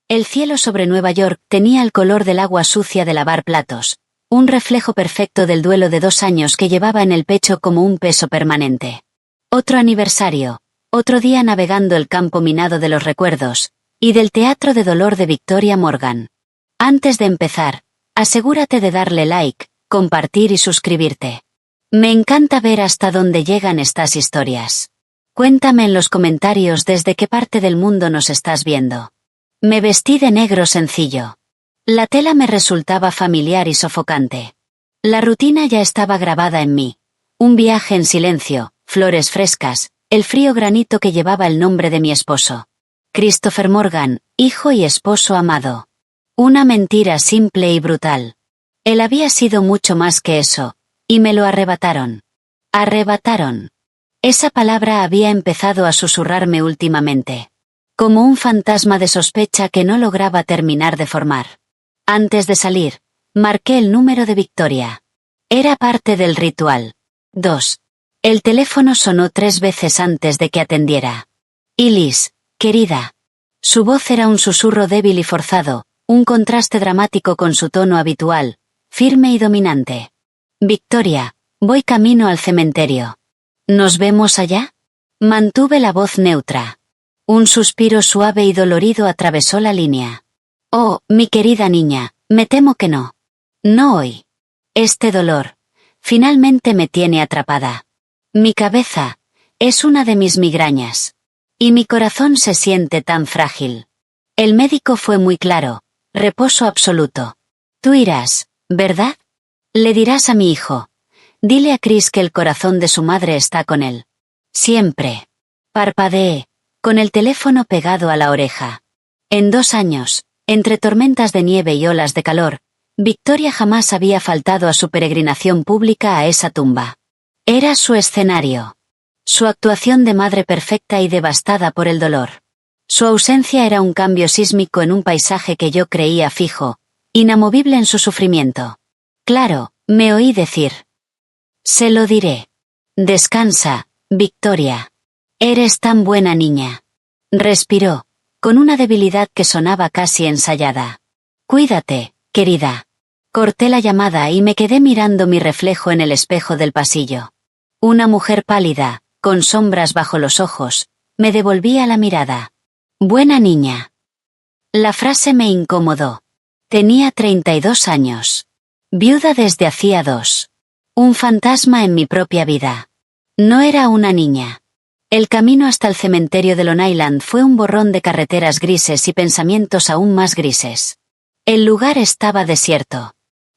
El cielo sobre Nueva York tenía el color del agua sucia de lavar platos, un reflejo perfecto del duelo de 2 años que llevaba en el pecho como un peso permanente. Otro aniversario, otro día navegando el campo minado de los recuerdos, y del teatro de dolor de Victoria Morgan. Antes de empezar, asegúrate de darle like, compartir y suscribirte. Me encanta ver hasta dónde llegan estas historias. Cuéntame en los comentarios desde qué parte del mundo nos estás viendo. Me vestí de negro sencillo. La tela me resultaba familiar y sofocante. La rutina ya estaba grabada en mí. Un viaje en silencio, flores frescas, el frío granito que llevaba el nombre de mi esposo. Christopher Morgan, hijo y esposo amado. Una mentira simple y brutal. Él había sido mucho más que eso, y me lo arrebataron. Arrebataron. Esa palabra había empezado a susurrarme últimamente. Como un fantasma de sospecha que no lograba terminar de formar. Antes de salir, marqué el número de Victoria. Era parte del ritual. 2. El teléfono sonó 3 veces antes de que atendiera. Liz, querida. Su voz era un susurro débil y forzado, un contraste dramático con su tono habitual, firme y dominante. Victoria, voy camino al cementerio. ¿Nos vemos allá? Mantuve la voz neutra. Un suspiro suave y dolorido atravesó la línea. Oh, mi querida niña, me temo que no. No hoy. Este dolor, finalmente me tiene atrapada. Mi cabeza, es una de mis migrañas. Y mi corazón se siente tan frágil. El médico fue muy claro, reposo absoluto. Tú irás, ¿verdad? Le dirás a mi hijo. Dile a Chris que el corazón de su madre está con él. Siempre. Parpadeé, con el teléfono pegado a la oreja. En 2 años, entre tormentas de nieve y olas de calor, Victoria jamás había faltado a su peregrinación pública a esa tumba. Era su escenario. Su actuación de madre perfecta y devastada por el dolor. Su ausencia era un cambio sísmico en un paisaje que yo creía fijo, inamovible en su sufrimiento. Claro, me oí decir. Se lo diré. Descansa, Victoria. Eres tan buena niña. Respiró, con una debilidad que sonaba casi ensayada. Cuídate, querida. Corté la llamada y me quedé mirando mi reflejo en el espejo del pasillo. Una mujer pálida, con sombras bajo los ojos, me devolvía la mirada. Buena niña. La frase me incomodó. Tenía 32 años. Viuda desde hacía 2. Un fantasma en mi propia vida. No era una niña. El camino hasta el cementerio de Long Island fue un borrón de carreteras grises y pensamientos aún más grises. El lugar estaba desierto.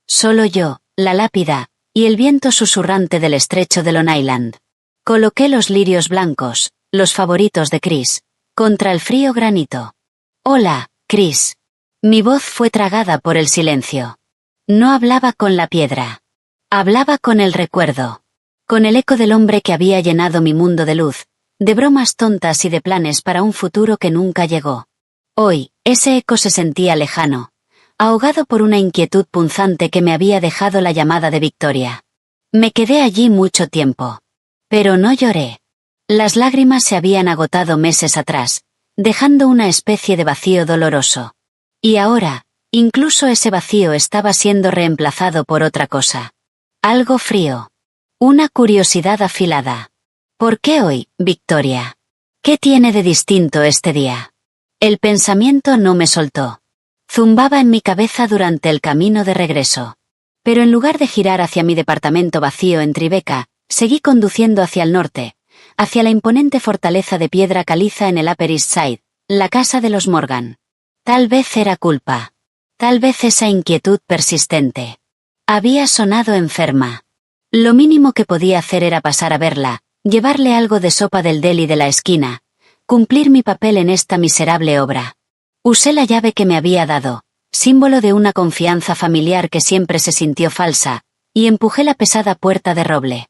Solo yo, la lápida, y el viento susurrante del estrecho de Long Island. Coloqué los lirios blancos, los favoritos de Chris, contra el frío granito. Hola, Chris. Mi voz fue tragada por el silencio. No hablaba con la piedra. Hablaba con el recuerdo. Con el eco del hombre que había llenado mi mundo de luz, de bromas tontas y de planes para un futuro que nunca llegó. Hoy, ese eco se sentía lejano, ahogado por una inquietud punzante que me había dejado la llamada de Victoria. Me quedé allí mucho tiempo. Pero no lloré. Las lágrimas se habían agotado meses atrás, dejando una especie de vacío doloroso. Y ahora, incluso ese vacío estaba siendo reemplazado por otra cosa. Algo frío. Una curiosidad afilada. ¿Por qué hoy, Victoria? ¿Qué tiene de distinto este día? El pensamiento no me soltó. Zumbaba en mi cabeza durante el camino de regreso. Pero en lugar de girar hacia mi departamento vacío en Tribeca, seguí conduciendo hacia el norte, hacia la imponente fortaleza de piedra caliza en el Upper East Side, la casa de los Morgan. Tal vez era culpa. Tal vez esa inquietud persistente. Había sonado enferma. Lo mínimo que podía hacer era pasar a verla, llevarle algo de sopa del deli de la esquina, cumplir mi papel en esta miserable obra. Usé la llave que me había dado, símbolo de una confianza familiar que siempre se sintió falsa, y empujé la pesada puerta de roble.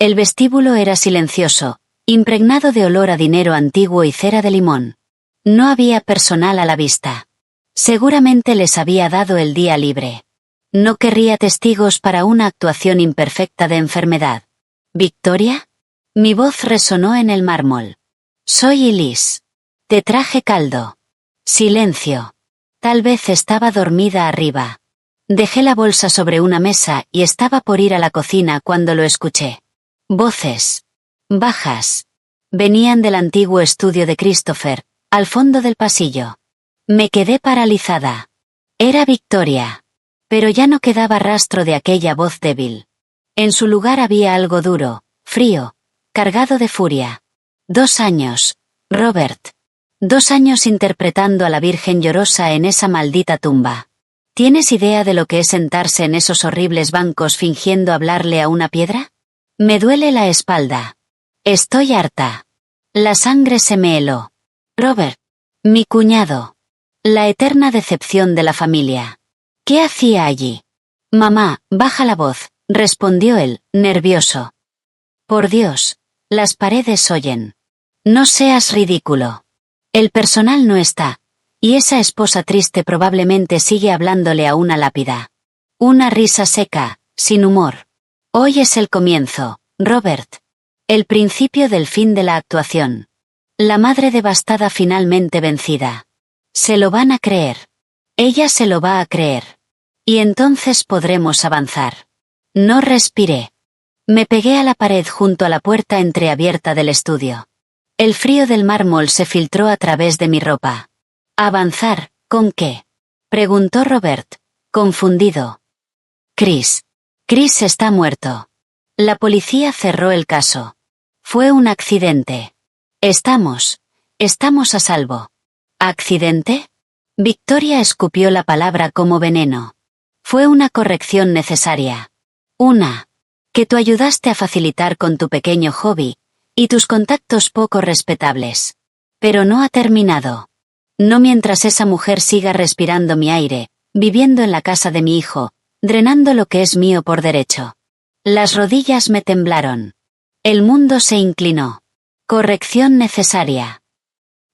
El vestíbulo era silencioso, impregnado de olor a dinero antiguo y cera de limón. No había personal a la vista. Seguramente les había dado el día libre. No querría testigos para una actuación imperfecta de enfermedad. ¿Victoria? Mi voz resonó en el mármol. Soy Liz. Te traje caldo. Silencio. Tal vez estaba dormida arriba. Dejé la bolsa sobre una mesa y estaba por ir a la cocina cuando lo escuché. Voces bajas. Venían del antiguo estudio de Christopher, al fondo del pasillo. Me quedé paralizada. Era Victoria. Pero ya no quedaba rastro de aquella voz débil. En su lugar había algo duro, frío, cargado de furia. 2 años, Robert. 2 años interpretando a la Virgen llorosa en esa maldita tumba. ¿Tienes idea de lo que es sentarse en esos horribles bancos fingiendo hablarle a una piedra? Me duele la espalda. Estoy harta. La sangre se me heló. Robert. Mi cuñado. La eterna decepción de la familia. ¿Qué hacía allí? Mamá, baja la voz, respondió él, nervioso. Por Dios, las paredes oyen. No seas ridículo. El personal no está, y esa esposa triste probablemente sigue hablándole a una lápida. Una risa seca, sin humor. Hoy es el comienzo, Robert. El principio del fin de la actuación. La madre devastada finalmente vencida. Se lo van a creer. Ella se lo va a creer. Y entonces podremos avanzar. No respiré. Me pegué a la pared junto a la puerta entreabierta del estudio. El frío del mármol se filtró a través de mi ropa. ¿Avanzar? ¿Con qué? Preguntó Robert, confundido. Chris. Chris está muerto. La policía cerró el caso. Fue un accidente. Estamos a salvo. ¿Accidente? Victoria escupió la palabra como veneno. Fue una corrección necesaria. Que tú ayudaste a facilitar con tu pequeño hobby, y tus contactos poco respetables. Pero no ha terminado. No mientras esa mujer siga respirando mi aire, viviendo en la casa de mi hijo, drenando lo que es mío por derecho. Las rodillas me temblaron. El mundo se inclinó. Corrección necesaria.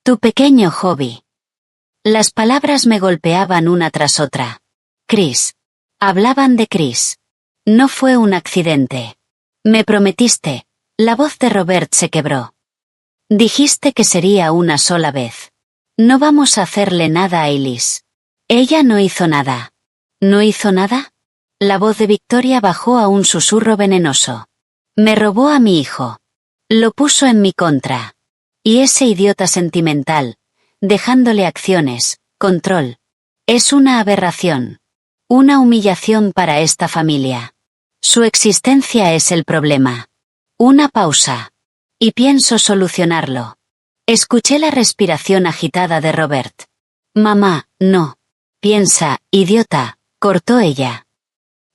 Tu pequeño hobby. Las palabras me golpeaban una tras otra. Chris. Hablaban de Chris. No fue un accidente. Me prometiste. La voz de Robert se quebró. Dijiste que sería una sola vez. No vamos a hacerle nada a Elise. Ella no hizo nada. ¿No hizo nada? La voz de Victoria bajó a un susurro venenoso. Me robó a mi hijo. Lo puso en mi contra. Y ese idiota sentimental, dejándole acciones, control. Es una aberración. Una humillación para esta familia. Su existencia es el problema. Una pausa. Y pienso solucionarlo. Escuché la respiración agitada de Robert. Mamá, no. Piensa, idiota, cortó ella.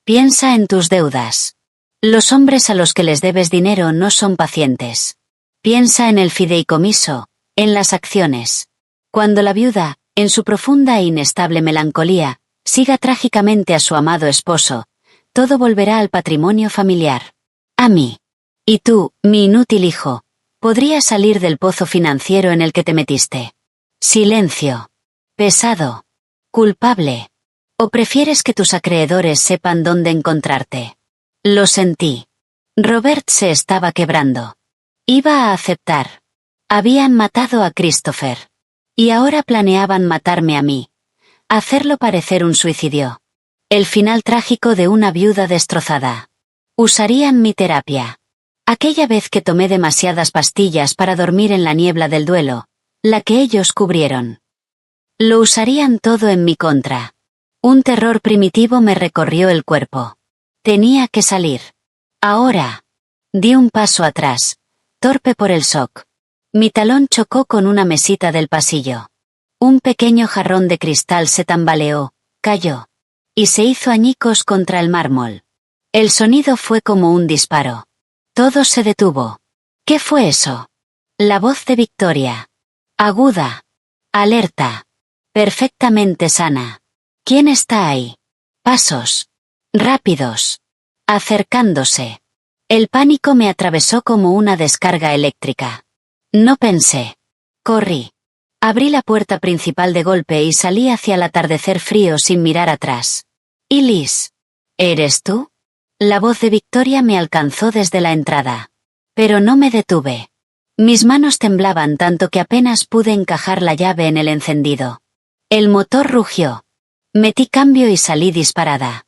Piensa en tus deudas. Los hombres a los que les debes dinero no son pacientes. Piensa en el fideicomiso, en las acciones. Cuando la viuda, en su profunda e inestable melancolía, siga trágicamente a su amado esposo, todo volverá al patrimonio familiar. A mí. Y tú, mi inútil hijo, podrías salir del pozo financiero en el que te metiste. Silencio. Pesado. Culpable. ¿O prefieres que tus acreedores sepan dónde encontrarte? Lo sentí. Robert se estaba quebrando. Iba a aceptar. Habían matado a Christopher. Y ahora planeaban matarme a mí. Hacerlo parecer un suicidio. El final trágico de una viuda destrozada. Usarían mi terapia. Aquella vez que tomé demasiadas pastillas para dormir en la niebla del duelo, la que ellos cubrieron. Lo usarían todo en mi contra. Un terror primitivo me recorrió el cuerpo. Tenía que salir. Ahora. Di un paso atrás, torpe por el shock. Mi talón chocó con una mesita del pasillo. Un pequeño jarrón de cristal se tambaleó, cayó. Y se hizo añicos contra el mármol. El sonido fue como un disparo. Todo se detuvo. ¿Qué fue eso? La voz de Victoria. Aguda. Alerta. Perfectamente sana. ¿Quién está ahí? Pasos. Rápidos. Acercándose. El pánico me atravesó como una descarga eléctrica. No pensé. Corrí. Abrí la puerta principal de golpe y salí hacia el atardecer frío sin mirar atrás. ¿Y Liz? ¿Eres tú? La voz de Victoria me alcanzó desde la entrada. Pero no me detuve. Mis manos temblaban tanto que apenas pude encajar la llave en el encendido. El motor rugió. Metí cambio y salí disparada.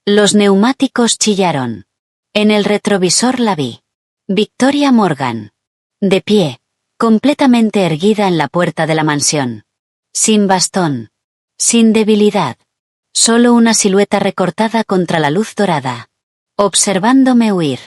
Los neumáticos chillaron. En el retrovisor la vi. Victoria Morgan. De pie, completamente erguida en la puerta de la mansión. Sin bastón. Sin debilidad. Solo una silueta recortada contra la luz dorada. Observándome huir.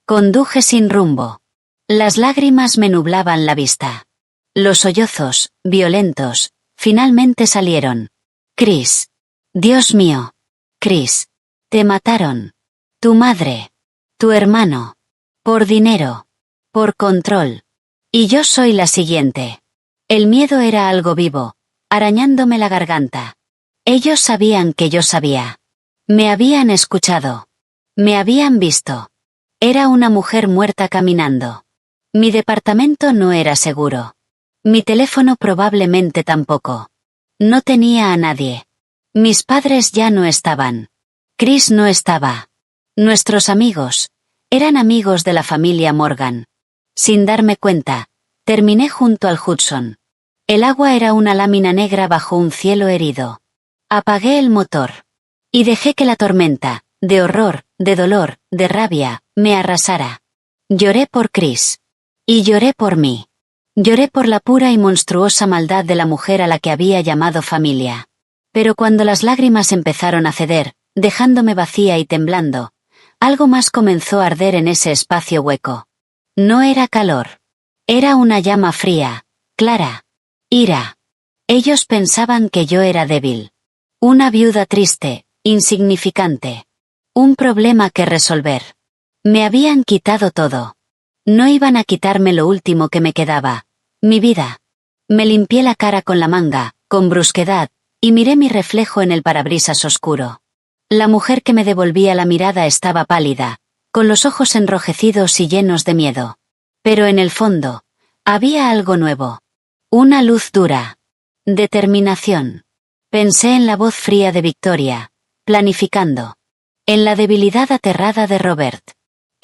Conduje sin rumbo. Las lágrimas me nublaban la vista. Los sollozos, violentos, finalmente salieron. Chris. Dios mío. Chris. Te mataron. Tu madre. Tu hermano. Por dinero. Por control. Y yo soy la siguiente. El miedo era algo vivo, arañándome la garganta. Ellos sabían que yo sabía. Me habían escuchado. Me habían visto. Era una mujer muerta caminando. Mi departamento no era seguro. Mi teléfono probablemente tampoco. No tenía a nadie. Mis padres ya no estaban. Chris no estaba. Nuestros amigos. Eran amigos de la familia Morgan. Sin darme cuenta, terminé junto al Hudson. El agua era una lámina negra bajo un cielo herido. Apagué el motor. Y dejé que la tormenta, de horror, de dolor, de rabia, me arrasara. Lloré por Chris. Y lloré por mí. Lloré por la pura y monstruosa maldad de la mujer a la que había llamado familia. Pero cuando las lágrimas empezaron a ceder, dejándome vacía y temblando, algo más comenzó a arder en ese espacio hueco. No era calor. Era una llama fría, clara. Ira. Ellos pensaban que yo era débil. Una viuda triste, insignificante. Un problema que resolver. Me habían quitado todo. No iban a quitarme lo último que me quedaba, mi vida. Me limpié la cara con la manga, con brusquedad, y miré mi reflejo en el parabrisas oscuro. La mujer que me devolvía la mirada estaba pálida, con los ojos enrojecidos y llenos de miedo. Pero en el fondo, había algo nuevo. Una luz dura. Determinación. Pensé en la voz fría de Victoria, planificando. En la debilidad aterrada de Robert.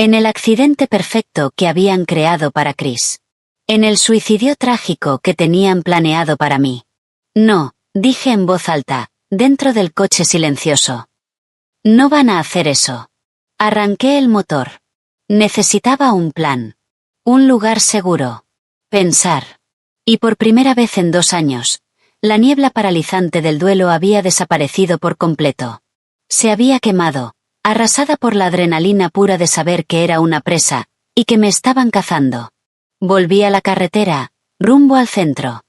En el accidente perfecto que habían creado para Chris. En el suicidio trágico que tenían planeado para mí. No, dije en voz alta, dentro del coche silencioso. No van a hacer eso. Arranqué el motor. Necesitaba un plan. Un lugar seguro. Pensar. Y por primera vez en 2 años, la niebla paralizante del duelo había desaparecido por completo. Se había quemado, arrasada por la adrenalina pura de saber que era una presa, y que me estaban cazando. Volví a la carretera, rumbo al centro.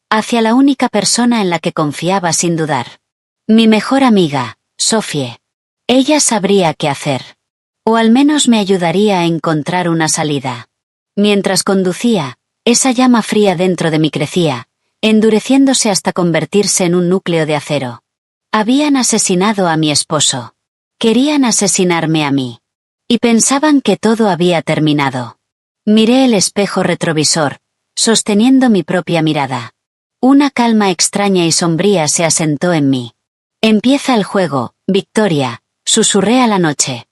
Hacia la única persona en la que confiaba sin dudar. Mi mejor amiga, Sophie. Ella sabría qué hacer. O al menos me ayudaría a encontrar una salida. Mientras conducía, esa llama fría dentro de mí crecía, endureciéndose hasta convertirse en un núcleo de acero. Habían asesinado a mi esposo. Querían asesinarme a mí. Y pensaban que todo había terminado. Miré el espejo retrovisor, sosteniendo mi propia mirada. Una calma extraña y sombría se asentó en mí. Empieza el juego, Victoria, susurré a la noche.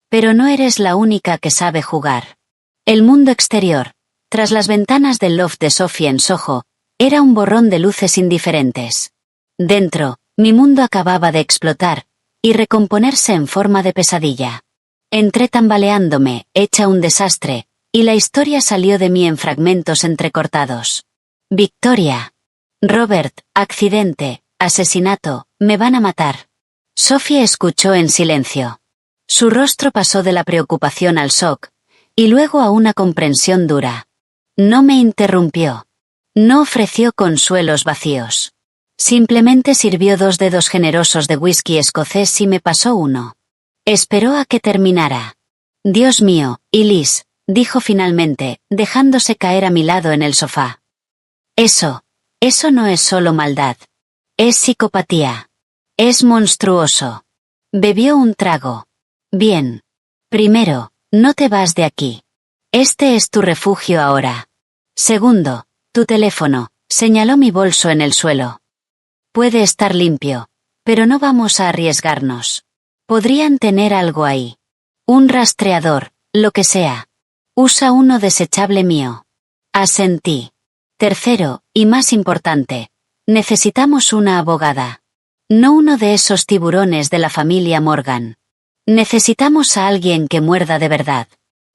Pero no eres la única que sabe jugar. El mundo exterior, tras las ventanas del loft de Sophie en Soho, era un borrón de luces indiferentes. Dentro, mi mundo acababa de explotar, y recomponerse en forma de pesadilla. Entré tambaleándome, hecha un desastre, y la historia salió de mí en fragmentos entrecortados. Victoria. Robert, accidente, asesinato, me van a matar. Sophie escuchó en silencio. Su rostro pasó de la preocupación al shock, y luego a una comprensión dura. No me interrumpió. No ofreció consuelos vacíos. Simplemente sirvió 2 dedos generosos de whisky escocés y me pasó uno. Esperó a que terminara. Dios mío, y Liz, dijo finalmente, dejándose caer a mi lado en el sofá. Eso no es solo maldad. Es psicopatía. Es monstruoso. Bebió un trago. Bien. Primero, no te vas de aquí. Este es tu refugio ahora. Segundo, tu teléfono, señaló mi bolso en el suelo. Puede estar limpio, pero no vamos a arriesgarnos. Podrían tener algo ahí. Un rastreador, lo que sea. Usa uno desechable mío. Asentí. Tercero, y más importante, Necesitamos una abogada. No uno de esos tiburones de la familia Morgan. Necesitamos a alguien que muerda de verdad.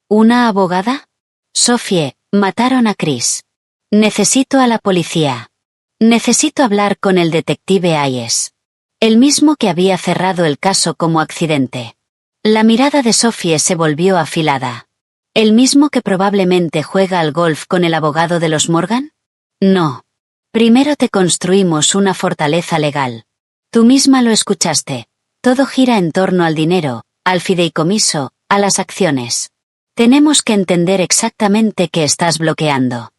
¿Una abogada? Sophie, mataron a Chris. Necesito a la policía. Necesito hablar con el detective Hayes. El mismo que había cerrado el caso como accidente. La mirada de Sophie se volvió afilada. ¿El mismo que probablemente juega al golf con el abogado de los Morgan? No. Primero te construimos una fortaleza legal. Tú misma lo escuchaste. Todo gira en torno al dinero, al fideicomiso, a las acciones. Tenemos que entender exactamente qué estás bloqueando.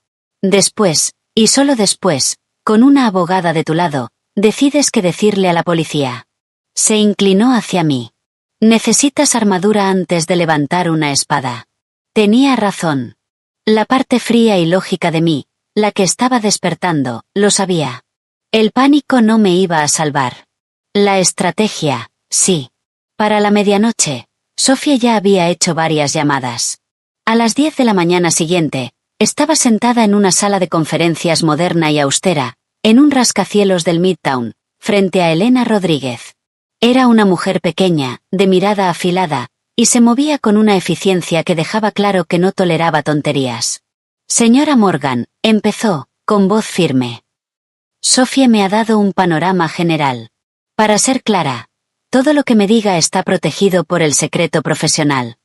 Después, y solo después, con una abogada de tu lado, decides qué decirle a la policía. Se inclinó hacia mí. Necesitas armadura antes de levantar una espada. Tenía razón. La parte fría y lógica de mí, la que estaba despertando, lo sabía. El pánico no me iba a salvar. La estrategia, sí. Para la medianoche, Sophie ya había hecho varias llamadas. A las 10 de la mañana siguiente, estaba sentada en una sala de conferencias moderna y austera, en un rascacielos del Midtown, frente a Elena Rodríguez. Era una mujer pequeña, de mirada afilada, y se movía con una eficiencia que dejaba claro que no toleraba tonterías. Señora Morgan, empezó, con voz firme. Sophie me ha dado un panorama general. Para ser clara, todo lo que me diga está protegido por el secreto profesional.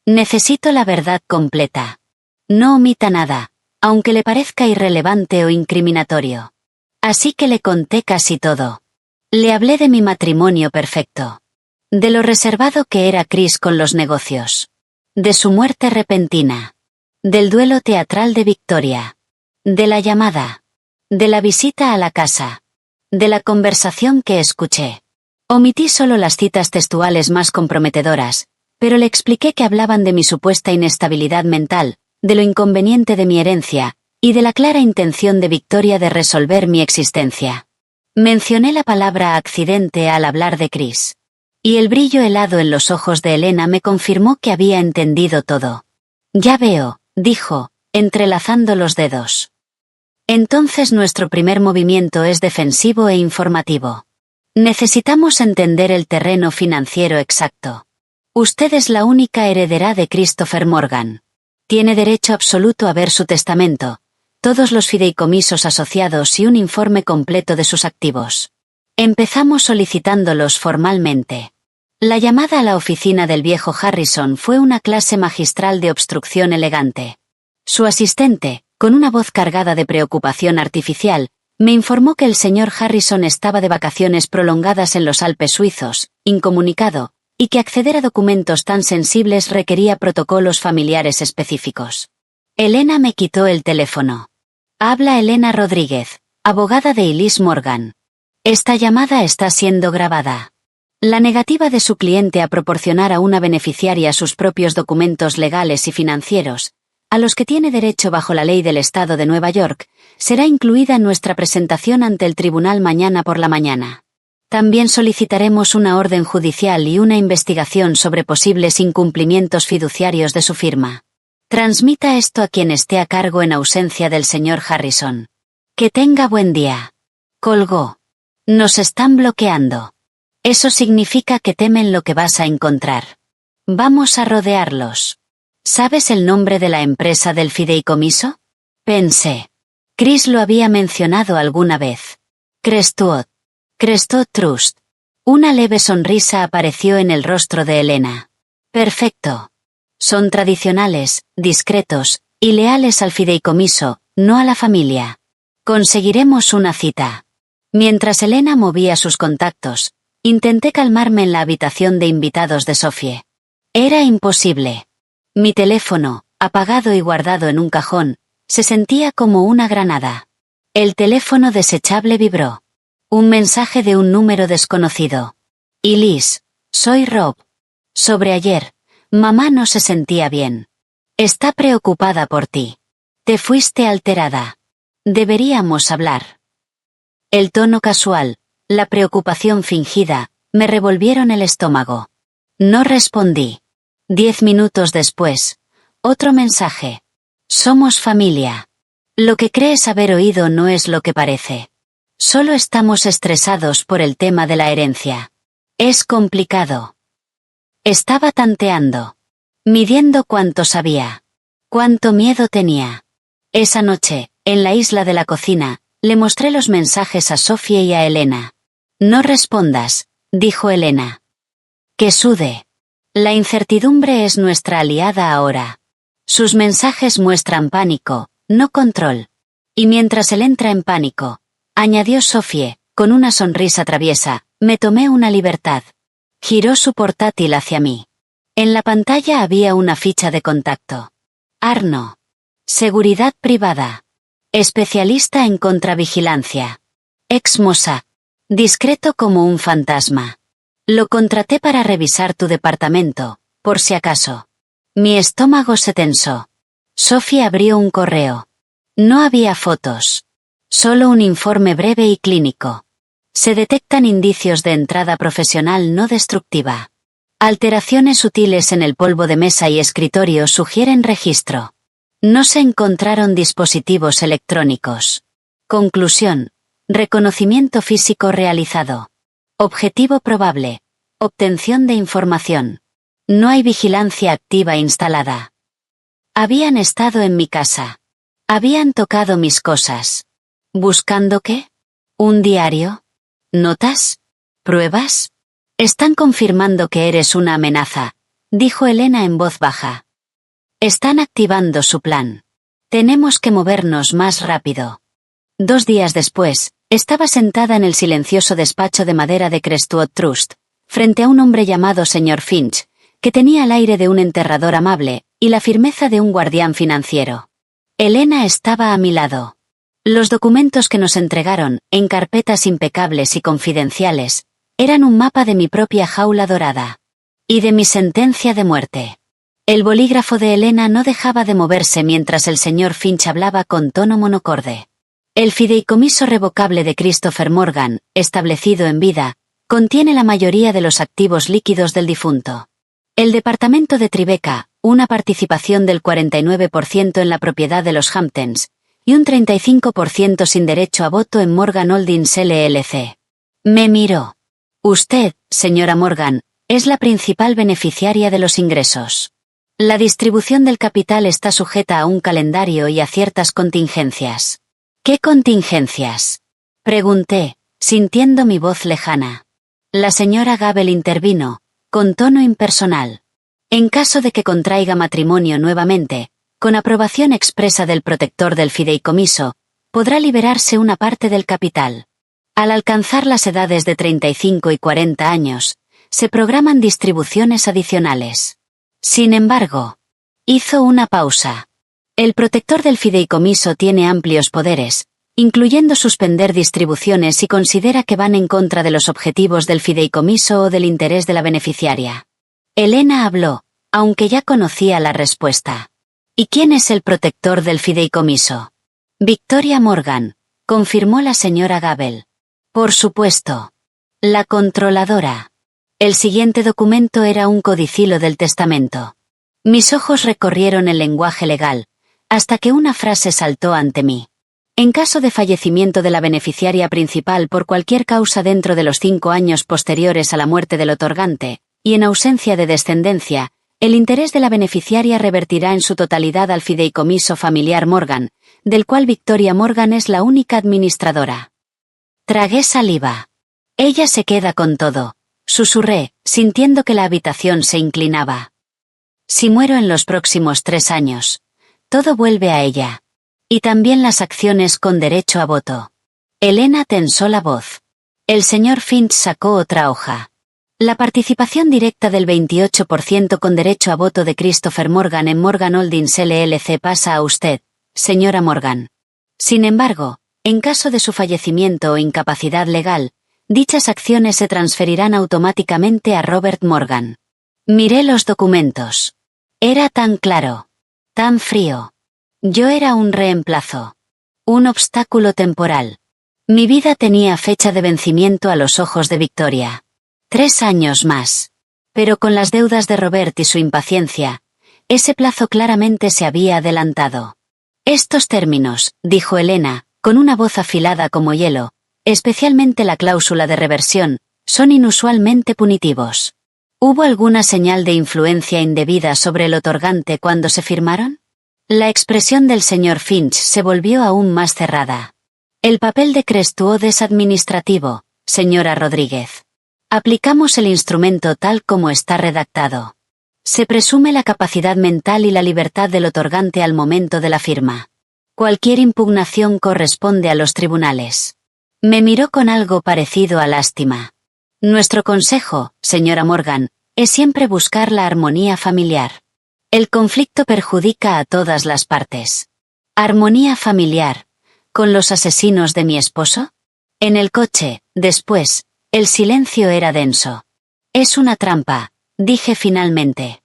Necesito la verdad completa. No omita nada, aunque le parezca irrelevante o incriminatorio. Así que le conté casi todo. Le hablé de mi matrimonio perfecto. De lo reservado que era Chris con los negocios. De su muerte repentina. Del duelo teatral de Victoria. De la llamada. De la visita a la casa. De la conversación que escuché. Omití solo las citas textuales más comprometedoras, pero le expliqué que hablaban de mi supuesta inestabilidad mental, de lo inconveniente de mi herencia, y de la clara intención de Victoria de resolver mi existencia. Mencioné la palabra accidente al hablar de Chris. Y el brillo helado en los ojos de Elena me confirmó que había entendido todo. Ya veo, dijo, entrelazando los dedos. Entonces nuestro primer movimiento es defensivo e informativo. Necesitamos entender el terreno financiero exacto. Usted es la única heredera de Christopher Morgan. Tiene derecho absoluto a ver su testamento, todos los fideicomisos asociados y un informe completo de sus activos. Empezamos solicitándolos formalmente. La llamada a la oficina del viejo Harrison fue una clase magistral de obstrucción elegante. Su asistente, con una voz cargada de preocupación artificial, me informó que el señor Harrison estaba de vacaciones prolongadas en los Alpes suizos, incomunicado, y que acceder a documentos tan sensibles requería protocolos familiares específicos. Elena me quitó el teléfono. Habla Elena Rodríguez, abogada de Elise Morgan. Esta llamada está siendo grabada. La negativa de su cliente a proporcionar a una beneficiaria sus propios documentos legales y financieros, a los que tiene derecho bajo la ley del Estado de Nueva York, será incluida en nuestra presentación ante el tribunal mañana por la mañana. También solicitaremos una orden judicial y una investigación sobre posibles incumplimientos fiduciarios de su firma. Transmita esto a quien esté a cargo en ausencia del señor Harrison. Que tenga buen día. Colgó. Nos están bloqueando. Eso significa que temen lo que vas a encontrar. Vamos a rodearlos. ¿Sabes el nombre de la empresa del fideicomiso? Pensé. Chris lo había mencionado alguna vez. Crestwood. Crestwood Trust. Una leve sonrisa apareció en el rostro de Elena. Perfecto. Son tradicionales, discretos, y leales al fideicomiso, no a la familia. Conseguiremos una cita. Mientras Elena movía sus contactos, intenté calmarme en la habitación de invitados de Sophie. Era imposible. Mi teléfono, apagado y guardado en un cajón, se sentía como una granada. El teléfono desechable vibró. Un mensaje de un número desconocido. Elise, soy Rob. Sobre ayer, mamá no se sentía bien. Está preocupada por ti. Te fuiste alterada. Deberíamos hablar. El tono casual, la preocupación fingida, me revolvieron el estómago. No respondí. 10 minutos después, otro mensaje. Somos familia. Lo que crees haber oído no es lo que parece. Solo estamos estresados por el tema de la herencia. Es complicado. Estaba tanteando. Midiendo cuánto sabía. Cuánto miedo tenía. Esa noche, en la isla de la cocina, le mostré los mensajes a Sophie y a Elena. No respondas, dijo Elena. Que sude. La incertidumbre es nuestra aliada ahora. Sus mensajes muestran pánico, no control. Y mientras él entra en pánico, añadió Sophie, con una sonrisa traviesa, me tomé una libertad. Giró su portátil hacia mí. En la pantalla había una ficha de contacto. Arno. Seguridad privada. Especialista en contravigilancia. Ex Mossad. Discreto como un fantasma. Lo contraté para revisar tu departamento, por si acaso. Mi estómago se tensó. Sophie abrió un correo. No había fotos. Solo un informe breve y clínico. Se detectan indicios de entrada profesional no destructiva. Alteraciones sutiles en el polvo de mesa y escritorio sugieren registro. No se encontraron dispositivos electrónicos. Conclusión. Reconocimiento físico realizado. Objetivo probable. Obtención de información. No hay vigilancia activa instalada. Habían estado en mi casa. Habían tocado mis cosas. ¿Buscando qué? ¿Un diario? ¿Notas? ¿Pruebas? Están confirmando que eres una amenaza, dijo Elena en voz baja. Están activando su plan. Tenemos que movernos más rápido. 2 días después, estaba sentada en el silencioso despacho de madera de Crestwood Trust, frente a un hombre llamado señor Finch, que tenía el aire de un enterrador amable y la firmeza de un guardián financiero. Elena estaba a mi lado. Los documentos que nos entregaron, en carpetas impecables y confidenciales, eran un mapa de mi propia jaula dorada. Y de mi sentencia de muerte. El bolígrafo de Elena no dejaba de moverse mientras el señor Finch hablaba con tono monocorde. El fideicomiso revocable de Christopher Morgan, establecido en vida, contiene la mayoría de los activos líquidos del difunto. El departamento de Tribeca, una participación del 49% en la propiedad de los Hamptons, y un 35% sin derecho a voto en Morgan Holdings LLC. Me miró. Usted, señora Morgan, es la principal beneficiaria de los ingresos. La distribución del capital está sujeta a un calendario y a ciertas contingencias. ¿Qué contingencias? Pregunté, sintiendo mi voz lejana. La señora Gable intervino, con tono impersonal. En caso de que contraiga matrimonio nuevamente, con aprobación expresa del protector del fideicomiso, podrá liberarse una parte del capital. Al alcanzar las edades de 35 y 40 años, se programan distribuciones adicionales. Sin embargo, hizo una pausa. El protector del fideicomiso tiene amplios poderes, incluyendo suspender distribuciones si considera que van en contra de los objetivos del fideicomiso o del interés de la beneficiaria. Elena habló, aunque ya conocía la respuesta. ¿Y quién es el protector del fideicomiso? Victoria Morgan, confirmó la señora Gable. Por supuesto. La controladora. El siguiente documento era un codicilo del testamento. Mis ojos recorrieron el lenguaje legal, hasta que una frase saltó ante mí. En caso de fallecimiento de la beneficiaria principal por cualquier causa dentro de los 5 años posteriores a la muerte del otorgante, y en ausencia de descendencia, el interés de la beneficiaria revertirá en su totalidad al fideicomiso familiar Morgan, del cual Victoria Morgan es la única administradora. Tragué saliva. Ella se queda con todo, susurré, sintiendo que la habitación se inclinaba. Si muero en los próximos 3 años, todo vuelve a ella. Y también las acciones con derecho a voto. Elena tensó la voz. El señor Finch sacó otra hoja. La participación directa del 28% con derecho a voto de Christopher Morgan en Morgan Holdings LLC pasa a usted, señora Morgan. Sin embargo, en caso de su fallecimiento o incapacidad legal, dichas acciones se transferirán automáticamente a Robert Morgan. Miré los documentos. Era tan claro. Tan frío. Yo era un reemplazo. Un obstáculo temporal. Mi vida tenía fecha de vencimiento a los ojos de Victoria. 3 años más. Pero con las deudas de Robert y su impaciencia, ese plazo claramente se había adelantado. Estos términos, dijo Elena, con una voz afilada como hielo, especialmente la cláusula de reversión, son inusualmente punitivos. ¿Hubo alguna señal de influencia indebida sobre el otorgante cuando se firmaron? La expresión del señor Finch se volvió aún más cerrada. El papel de Crestuod es administrativo, señora Rodríguez. Aplicamos el instrumento tal como está redactado. Se presume la capacidad mental y la libertad del otorgante al momento de la firma. Cualquier impugnación corresponde a los tribunales. Me miró con algo parecido a lástima. Nuestro consejo, señora Morgan, es siempre buscar la armonía familiar. El conflicto perjudica a todas las partes. ¿Armonía familiar? ¿Con los asesinos de mi esposo? En el coche, después, el silencio era denso. Es una trampa, dije finalmente.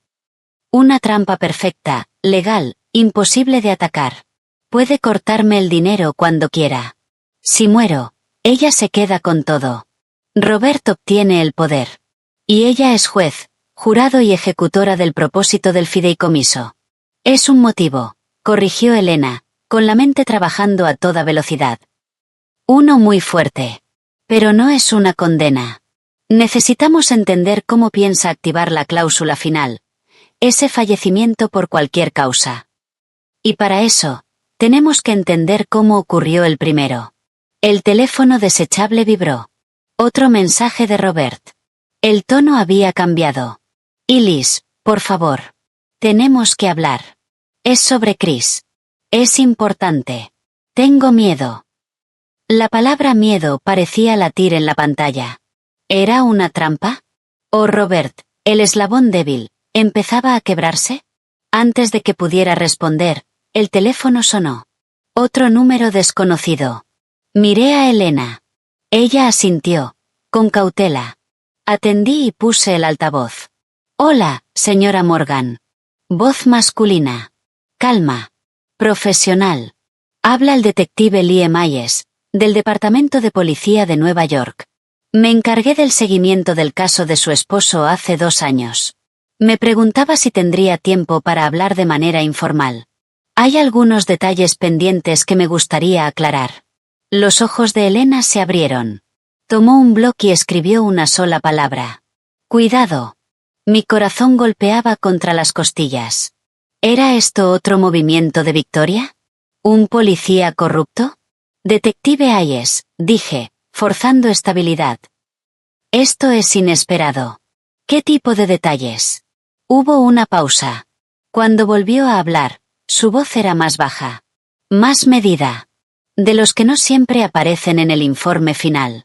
Una trampa perfecta, legal, imposible de atacar. Puede cortarme el dinero cuando quiera. Si muero, ella se queda con todo. Robert obtiene el poder. Y ella es juez, jurado y ejecutora del propósito del fideicomiso. Es un motivo, corrigió Elena, con la mente trabajando a toda velocidad. Uno muy fuerte. Pero no es una condena. Necesitamos entender cómo piensa activar la cláusula final. Ese fallecimiento por cualquier causa. Y para eso, tenemos que entender cómo ocurrió el primero. El teléfono desechable vibró. Otro mensaje de Robert. El tono había cambiado. Elise, por favor. Tenemos que hablar. Es sobre Chris. Es importante. Tengo miedo. La palabra miedo parecía latir en la pantalla. ¿Era una trampa? ¿O Robert, el eslabón débil, empezaba a quebrarse? Antes de que pudiera responder, el teléfono sonó. Otro número desconocido. Miré a Elena. Ella asintió, con cautela. Atendí y puse el altavoz. Hola, señora Morgan. Voz masculina. Calma. Profesional. Habla el detective Lee Myers, del Departamento de Policía de Nueva York. Me encargué del seguimiento del caso de su esposo hace 2 años. Me preguntaba si tendría tiempo para hablar de manera informal. Hay algunos detalles pendientes que me gustaría aclarar. Los ojos de Elena se abrieron. Tomó un bloc y escribió una sola palabra. Cuidado. Mi corazón golpeaba contra las costillas. ¿Era esto otro movimiento de Victoria? ¿Un policía corrupto? Detective Hayes, dije, forzando estabilidad. Esto es inesperado. ¿Qué tipo de detalles? Hubo una pausa. Cuando volvió a hablar, su voz era más baja. Más medida. De los que no siempre aparecen en el informe final.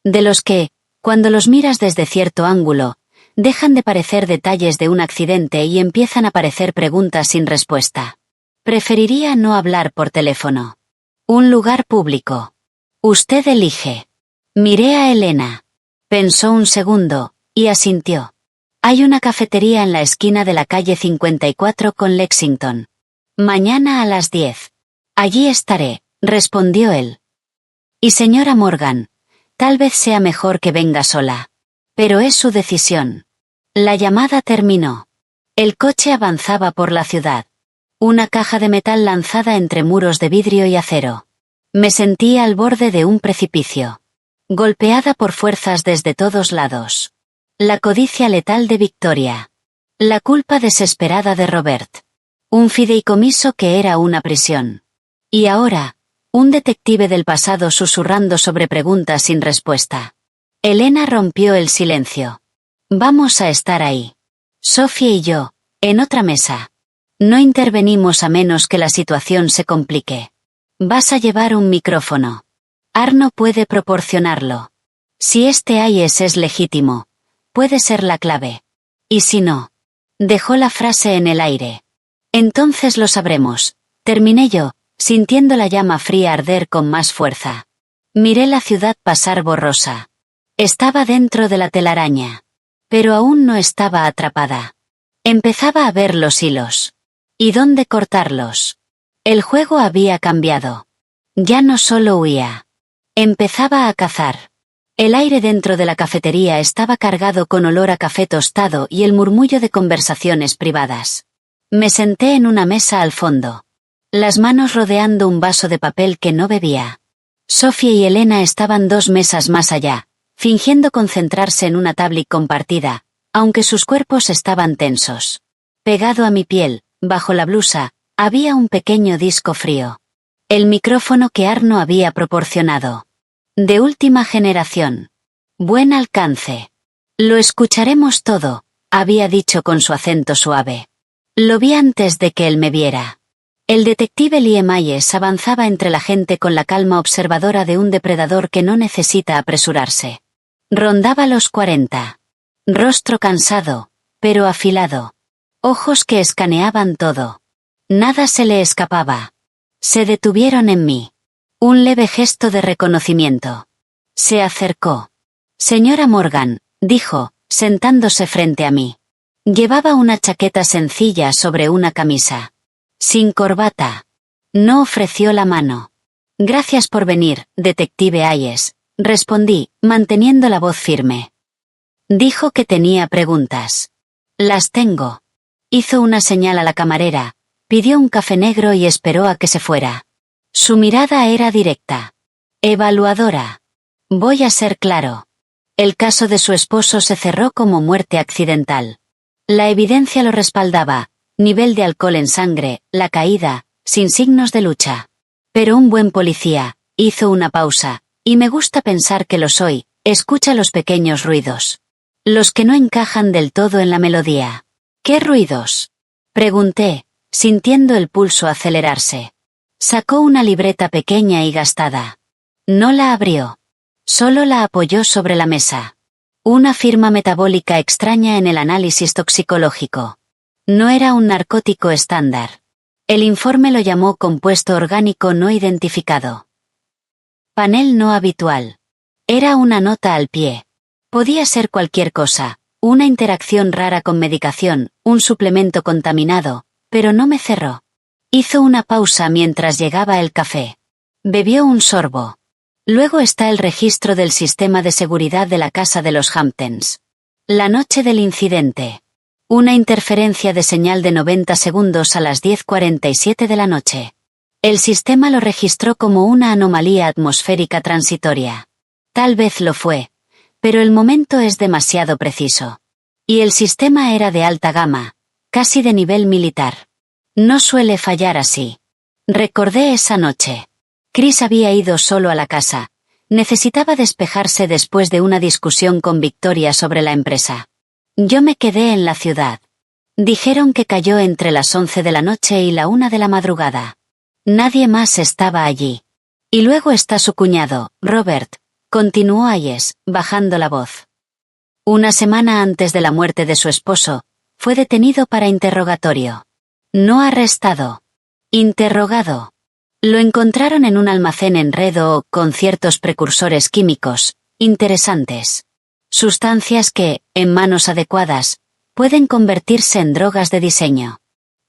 De los que, cuando los miras desde cierto ángulo, dejan de parecer detalles de un accidente y empiezan a parecer preguntas sin respuesta. Preferiría no hablar por teléfono. Un lugar público. Usted elige. Miré a Elena. Pensó un segundo, y asintió. Hay una cafetería en la esquina de la calle 54 con Lexington. Mañana a las 10. Allí estaré, respondió él. Y señora Morgan, tal vez sea mejor que venga sola. Pero es su decisión. La llamada terminó. El coche avanzaba por la ciudad. Una caja de metal lanzada entre muros de vidrio y acero. Me sentí al borde de un precipicio. Golpeada por fuerzas desde todos lados. La codicia letal de Victoria. La culpa desesperada de Robert. Un fideicomiso que era una prisión. Y ahora, un detective del pasado susurrando sobre preguntas sin respuesta. Elena rompió el silencio. Vamos a estar ahí. Sophie y yo, en otra mesa. No intervenimos a menos que la situación se complique. Vas a llevar un micrófono. Arno puede proporcionarlo. Si este Hayes es legítimo, puede ser la clave. Y si no. Dejó la frase en el aire. Entonces lo sabremos. Terminé yo, sintiendo la llama fría arder con más fuerza. Miré la ciudad pasar borrosa. Estaba dentro de la telaraña. Pero aún no estaba atrapada. Empezaba a ver los hilos. ¿Y dónde cortarlos? El juego había cambiado. Ya no solo huía. Empezaba a cazar. El aire dentro de la cafetería estaba cargado con olor a café tostado y el murmullo de conversaciones privadas. Me senté en una mesa al fondo. Las manos rodeando un vaso de papel que no bebía. Sofía y Elena estaban 2 mesas más allá, fingiendo concentrarse en una tablet compartida, aunque sus cuerpos estaban tensos. Pegado a mi piel, bajo la blusa, había un pequeño disco frío. El micrófono que Arno había proporcionado. De última generación. Buen alcance. Lo escucharemos todo, había dicho con su acento suave. Lo vi antes de que él me viera. El detective Lie Myers avanzaba entre la gente con la calma observadora de un depredador que no necesita apresurarse. Rondaba los 40. Rostro cansado, pero afilado. Ojos que escaneaban todo. Nada se le escapaba. Se detuvieron en mí. Un leve gesto de reconocimiento. Se acercó. Señora Morgan, dijo, sentándose frente a mí. Llevaba una chaqueta sencilla sobre una camisa. Sin corbata. No ofreció la mano. Gracias por venir, detective Hayes, respondí, manteniendo la voz firme. Dijo que tenía preguntas. Las tengo. Hizo una señal a la camarera, pidió un café negro y esperó a que se fuera. Su mirada era directa. Evaluadora. Voy a ser claro. El caso de su esposo se cerró como muerte accidental. La evidencia lo respaldaba, nivel de alcohol en sangre, la caída, sin signos de lucha. Pero un buen policía, hizo una pausa, y me gusta pensar que lo soy, escucha los pequeños ruidos. Los que no encajan del todo en la melodía. ¿Qué ruidos? Pregunté, sintiendo el pulso acelerarse. Sacó una libreta pequeña y gastada. No la abrió. Solo la apoyó sobre la mesa. Una firma metabólica extraña en el análisis toxicológico. No era un narcótico estándar. El informe lo llamó compuesto orgánico no identificado. Panel no habitual. Era una nota al pie. Podía ser cualquier cosa, una interacción rara con medicación, un suplemento contaminado, pero no me cerró. Hizo una pausa mientras llegaba el café. Bebió un sorbo. Luego está el registro del sistema de seguridad de la casa de los Hamptons. La noche del incidente. Una interferencia de señal de 90 segundos a las 10:47 de la noche. El sistema lo registró como una anomalía atmosférica transitoria. Tal vez lo fue, pero el momento es demasiado preciso. Y el sistema era de alta gama, casi de nivel militar. No suele fallar así. Recordé esa noche. Chris había ido solo a la casa. Necesitaba despejarse después de una discusión con Victoria sobre la empresa. Yo me quedé en la ciudad. Dijeron que cayó entre las 11 de la noche y la 1 de la madrugada. Nadie más estaba allí. Y luego está su cuñado, Robert, continuó Hayes, bajando la voz. Una semana antes de la muerte de su esposo, fue detenido para interrogatorio. No arrestado. Interrogado. Lo encontraron en un almacén en Redo con ciertos precursores químicos, interesantes. Sustancias que, en manos adecuadas, pueden convertirse en drogas de diseño.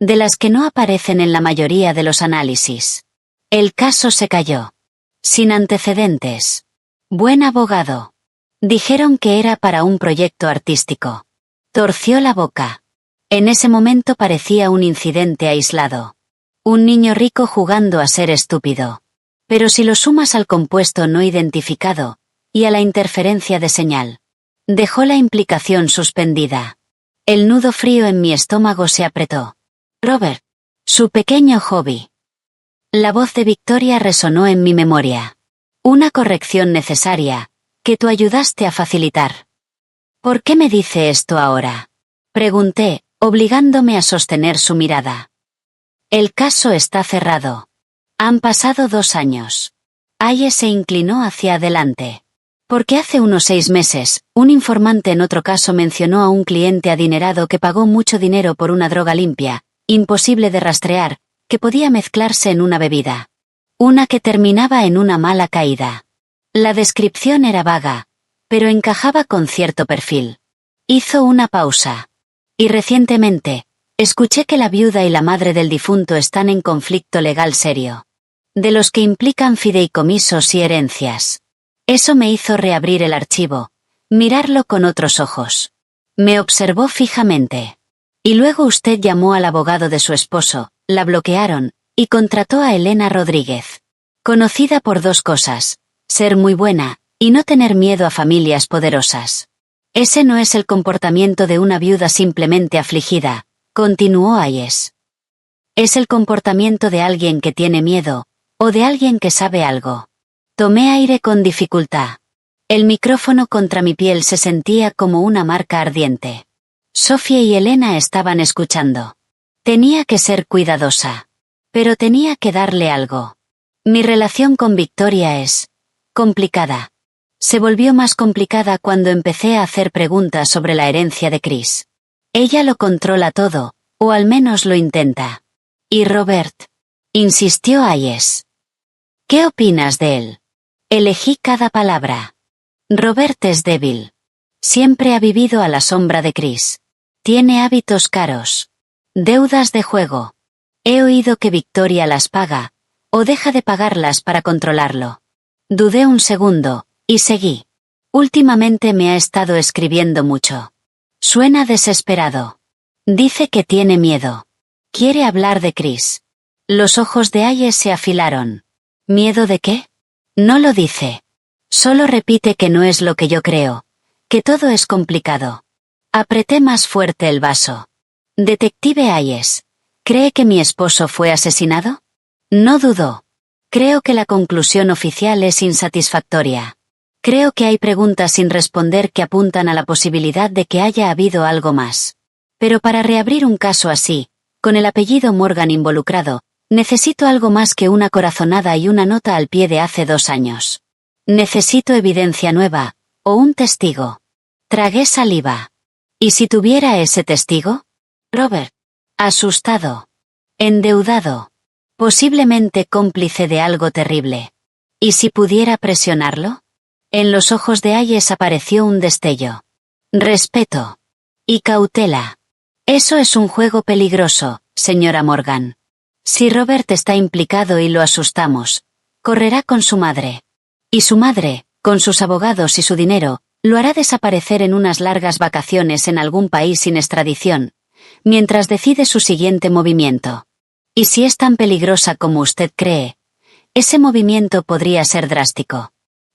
De las que no aparecen en la mayoría de los análisis. El caso se cayó. Sin antecedentes. Buen abogado. Dijeron que era para un proyecto artístico. Torció la boca. En ese momento parecía un incidente aislado. Un niño rico jugando a ser estúpido. Pero si lo sumas al compuesto no identificado, y a la interferencia de señal, dejó la implicación suspendida. El nudo frío en mi estómago se apretó. Robert. Su pequeño hobby. La voz de Victoria resonó en mi memoria. Una corrección necesaria, que tú ayudaste a facilitar. ¿Por qué me dice esto ahora? Pregunté, obligándome a sostener su mirada. El caso está cerrado. Han pasado 2 años. Hayes se inclinó hacia adelante. Porque hace unos 6 meses, un informante en otro caso mencionó a un cliente adinerado que pagó mucho dinero por una droga limpia, imposible de rastrear, que podía mezclarse en una bebida. Una que terminaba en una mala caída. La descripción era vaga, pero encajaba con cierto perfil. Hizo una pausa. Y recientemente, escuché que la viuda y la madre del difunto están en conflicto legal serio. De los que implican fideicomisos y herencias. Eso me hizo reabrir el archivo, mirarlo con otros ojos. Me observó fijamente. Y luego usted llamó al abogado de su esposo, la bloquearon, y contrató a Elena Rodríguez. Conocida por dos cosas: ser muy buena, y no tener miedo a familias poderosas. Ese no es el comportamiento de una viuda simplemente afligida, continuó Hayes. Es el comportamiento de alguien que tiene miedo, o de alguien que sabe algo. Tomé aire con dificultad. El micrófono contra mi piel se sentía como una marca ardiente. Sofía y Elena estaban escuchando. Tenía que ser cuidadosa. Pero tenía que darle algo. Mi relación con Victoria es complicada. Se volvió más complicada cuando empecé a hacer preguntas sobre la herencia de Chris. Ella lo controla todo, o al menos lo intenta. ¿Y Robert?, insistió Hayes. ¿Qué opinas de él? Elegí cada palabra. Robert es débil. Siempre ha vivido a la sombra de Chris. Tiene hábitos caros. Deudas de juego. He oído que Victoria las paga, o deja de pagarlas para controlarlo. Dudé un segundo, y seguí. Últimamente me ha estado escribiendo mucho. Suena desesperado. Dice que tiene miedo. Quiere hablar de Chris. Los ojos de Hayes se afilaron. ¿Miedo de qué? No lo dice. Solo repite que no es lo que yo creo, que todo es complicado. Apreté más fuerte el vaso. Detective Hayes, ¿cree que mi esposo fue asesinado? No dudó. Creo que la conclusión oficial es insatisfactoria. Creo que hay preguntas sin responder que apuntan a la posibilidad de que haya habido algo más. Pero para reabrir un caso así, con el apellido Morgan involucrado, necesito algo más que una corazonada y una nota al pie de hace 2 años. Necesito evidencia nueva, o un testigo. Tragué saliva. ¿Y si tuviera ese testigo? Robert. Asustado. Endeudado. Posiblemente cómplice de algo terrible. ¿Y si pudiera presionarlo? En los ojos de Hayes apareció un destello. Respeto. Y cautela. Eso es un juego peligroso, señora Morgan. Si Robert está implicado y lo asustamos, correrá con su madre. Y su madre, con sus abogados y su dinero, lo hará desaparecer en unas largas vacaciones en algún país sin extradición, mientras decide su siguiente movimiento. Y si es tan peligrosa como usted cree, ese movimiento podría ser drástico.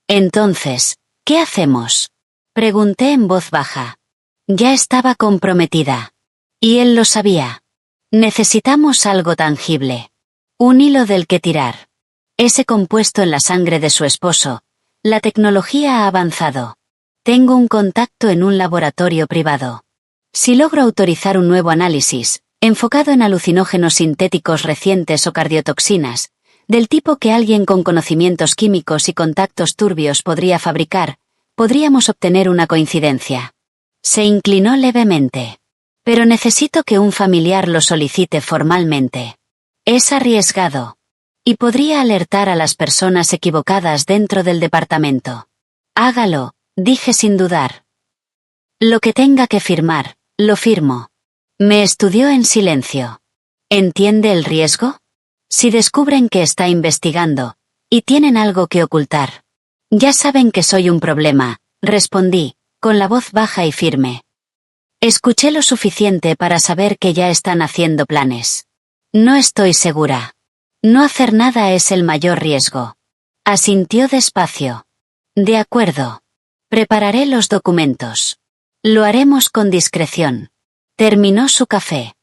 Entonces, ¿qué hacemos? Pregunté en voz baja. Ya estaba comprometida. Y él lo sabía. Necesitamos algo tangible. Un hilo del que tirar. Ese compuesto en la sangre de su esposo. La tecnología ha avanzado. Tengo un contacto en un laboratorio privado. Si logro autorizar un nuevo análisis, enfocado en alucinógenos sintéticos recientes o cardiotoxinas, del tipo que alguien con conocimientos químicos y contactos turbios podría fabricar, podríamos obtener una coincidencia. Se inclinó levemente. Pero necesito que un familiar lo solicite formalmente. Es arriesgado. Y podría alertar a las personas equivocadas dentro del departamento. Hágalo, dije sin dudar. Lo que tenga que firmar, lo firmo. Me estudió en silencio. ¿Entiende el riesgo? Si descubren que está investigando, y tienen algo que ocultar. Ya saben que soy un problema, respondí, con la voz baja y firme. Escuché lo suficiente para saber que ya están haciendo planes. No estoy segura. No hacer nada es el mayor riesgo. Asintió despacio. De acuerdo. Prepararé los documentos. Lo haremos con discreción. Terminó su café.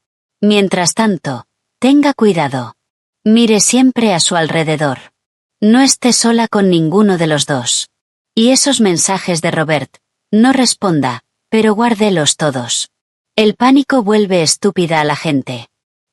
Mientras tanto, tenga cuidado. Mire siempre a su alrededor. No esté sola con ninguno de los dos. Y esos mensajes de Robert, no responda, pero guárdelos todos. El pánico vuelve estúpida a la gente.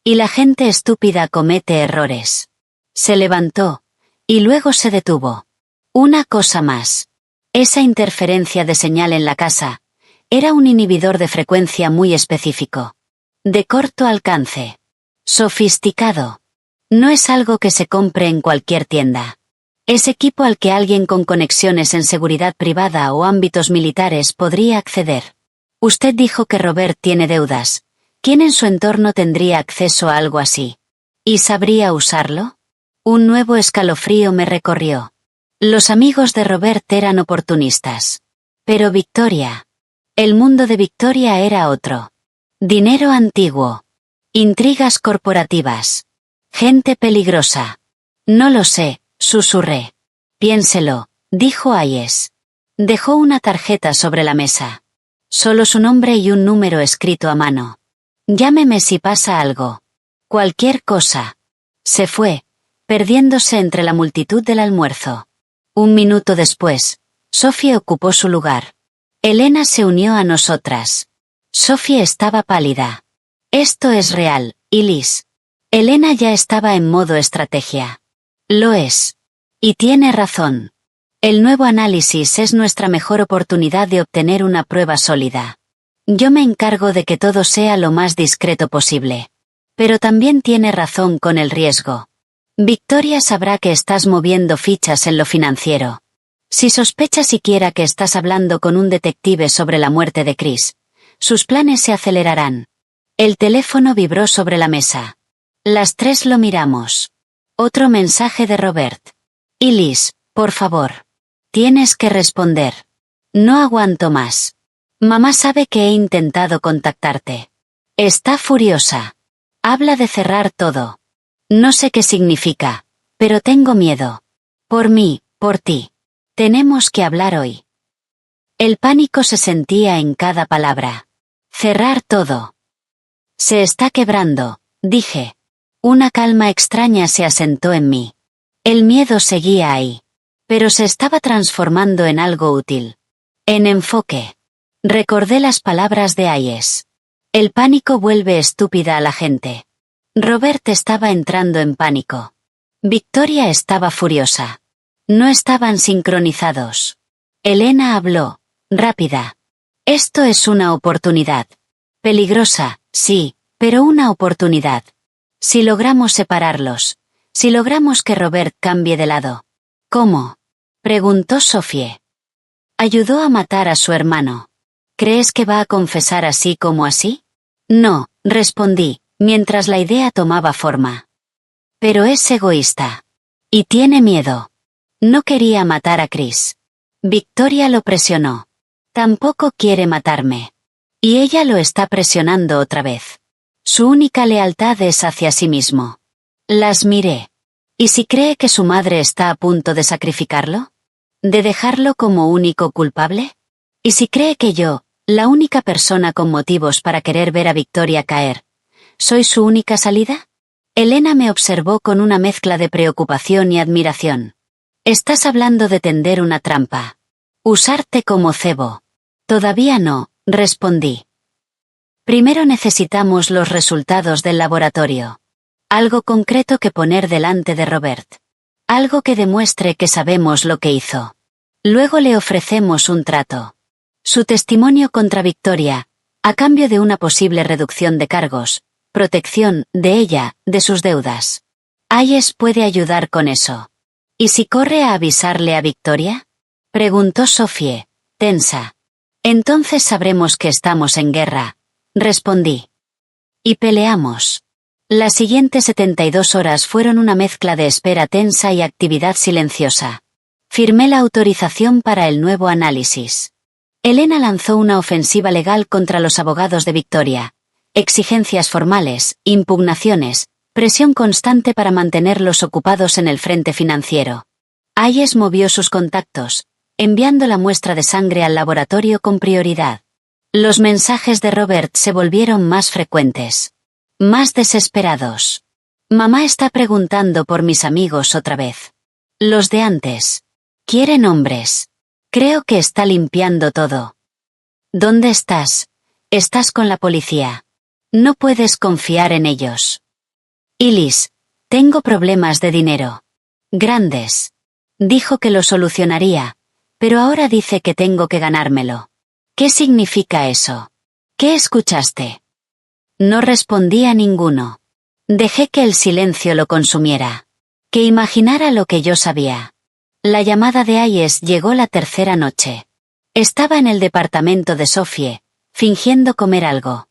Y la gente estúpida comete errores. Se levantó, y luego se detuvo. Una cosa más. Esa interferencia de señal en la casa, era un inhibidor de frecuencia muy específico. De corto alcance. Sofisticado. No es algo que se compre en cualquier tienda. Es equipo al que alguien con conexiones en seguridad privada o ámbitos militares podría acceder. Usted dijo que Robert tiene deudas. ¿Quién en su entorno tendría acceso a algo así? ¿Y sabría usarlo? Un nuevo escalofrío me recorrió. Los amigos de Robert eran oportunistas. Pero Victoria. El mundo de Victoria era otro. Dinero antiguo. Intrigas corporativas. Gente peligrosa. No lo sé, Susurré. Piénselo, dijo Hayes. Dejó una tarjeta sobre la mesa. Solo su nombre y un número escrito a mano. Llámeme si pasa algo. Cualquier cosa. Se fue, perdiéndose entre la multitud del almuerzo. Un minuto después, Sophie ocupó su lugar. Elena se unió a nosotras. Sophie estaba pálida. Esto es real, Ilis. Elena ya estaba en modo estrategia. Lo es. Y tiene razón. El nuevo análisis es nuestra mejor oportunidad de obtener una prueba sólida. Yo me encargo de que todo sea lo más discreto posible. Pero también tiene razón con el riesgo. Victoria sabrá que estás moviendo fichas en lo financiero. Si sospecha siquiera que estás hablando con un detective sobre la muerte de Chris, sus planes se acelerarán. El teléfono vibró sobre la mesa. Las tres lo miramos. Otro mensaje de Robert. Ilis, por favor. Tienes que responder. No aguanto más. Mamá sabe que he intentado contactarte. Está furiosa. Habla de cerrar todo. No sé qué significa, pero tengo miedo. Por mí, por ti. Tenemos que hablar hoy. El pánico se sentía en cada palabra. Cerrar todo. Se está quebrando, dije. Una calma extraña se asentó en mí. El miedo seguía ahí. Pero se estaba transformando en algo útil. En enfoque. Recordé las palabras de Hayes. El pánico vuelve estúpida a la gente. Robert estaba entrando en pánico. Victoria estaba furiosa. No estaban sincronizados. Elena habló, rápida. Esto es una oportunidad. Peligrosa, sí, pero una oportunidad. Si logramos separarlos, si logramos que Robert cambie de lado. ¿Cómo? Preguntó Sophie. Ayudó a matar a su hermano. ¿Crees que va a confesar así como así? No, respondí, mientras la idea tomaba forma. Pero es egoísta. Y tiene miedo. No quería matar a Chris. Victoria lo presionó. Tampoco quiere matarme. Y ella lo está presionando otra vez. Su única lealtad es hacia sí mismo. Las miré. ¿Y si cree que su madre está a punto de sacrificarlo? ¿De dejarlo como único culpable? ¿Y si cree que yo, la única persona con motivos para querer ver a Victoria caer, soy su única salida? Elena me observó con una mezcla de preocupación y admiración. Estás hablando de tender una trampa. Usarte como cebo. Todavía no, respondí. Primero necesitamos los resultados del laboratorio. Algo concreto que poner delante de Robert. Algo que demuestre que sabemos lo que hizo. Luego le ofrecemos un trato. Su testimonio contra Victoria, a cambio de una posible reducción de cargos, protección de ella, de sus deudas. Hayes puede ayudar con eso. ¿Y si corre a avisarle a Victoria? Preguntó Sophie, tensa. Entonces sabremos que estamos en guerra, respondí. Y peleamos. Las siguientes 72 horas fueron una mezcla de espera tensa y actividad silenciosa. Firmé la autorización para el nuevo análisis. Elena lanzó una ofensiva legal contra los abogados de Victoria. Exigencias formales, impugnaciones, presión constante para mantenerlos ocupados en el frente financiero. Hayes movió sus contactos, enviando la muestra de sangre al laboratorio con prioridad. Los mensajes de Robert se volvieron más frecuentes. Más desesperados. Mamá está preguntando por mis amigos otra vez. Los de antes. Quiere nombres. Creo que está limpiando todo. ¿Dónde estás? Estás con la policía. No puedes confiar en ellos. Ilis, tengo problemas de dinero. Grandes. Dijo que lo solucionaría, pero ahora dice que tengo que ganármelo. ¿Qué significa eso? ¿Qué escuchaste? No respondí a ninguno. Dejé que el silencio lo consumiera. Que imaginara lo que yo sabía. La llamada de Hayes llegó la tercera noche. Estaba en el departamento de Sophie, fingiendo comer algo.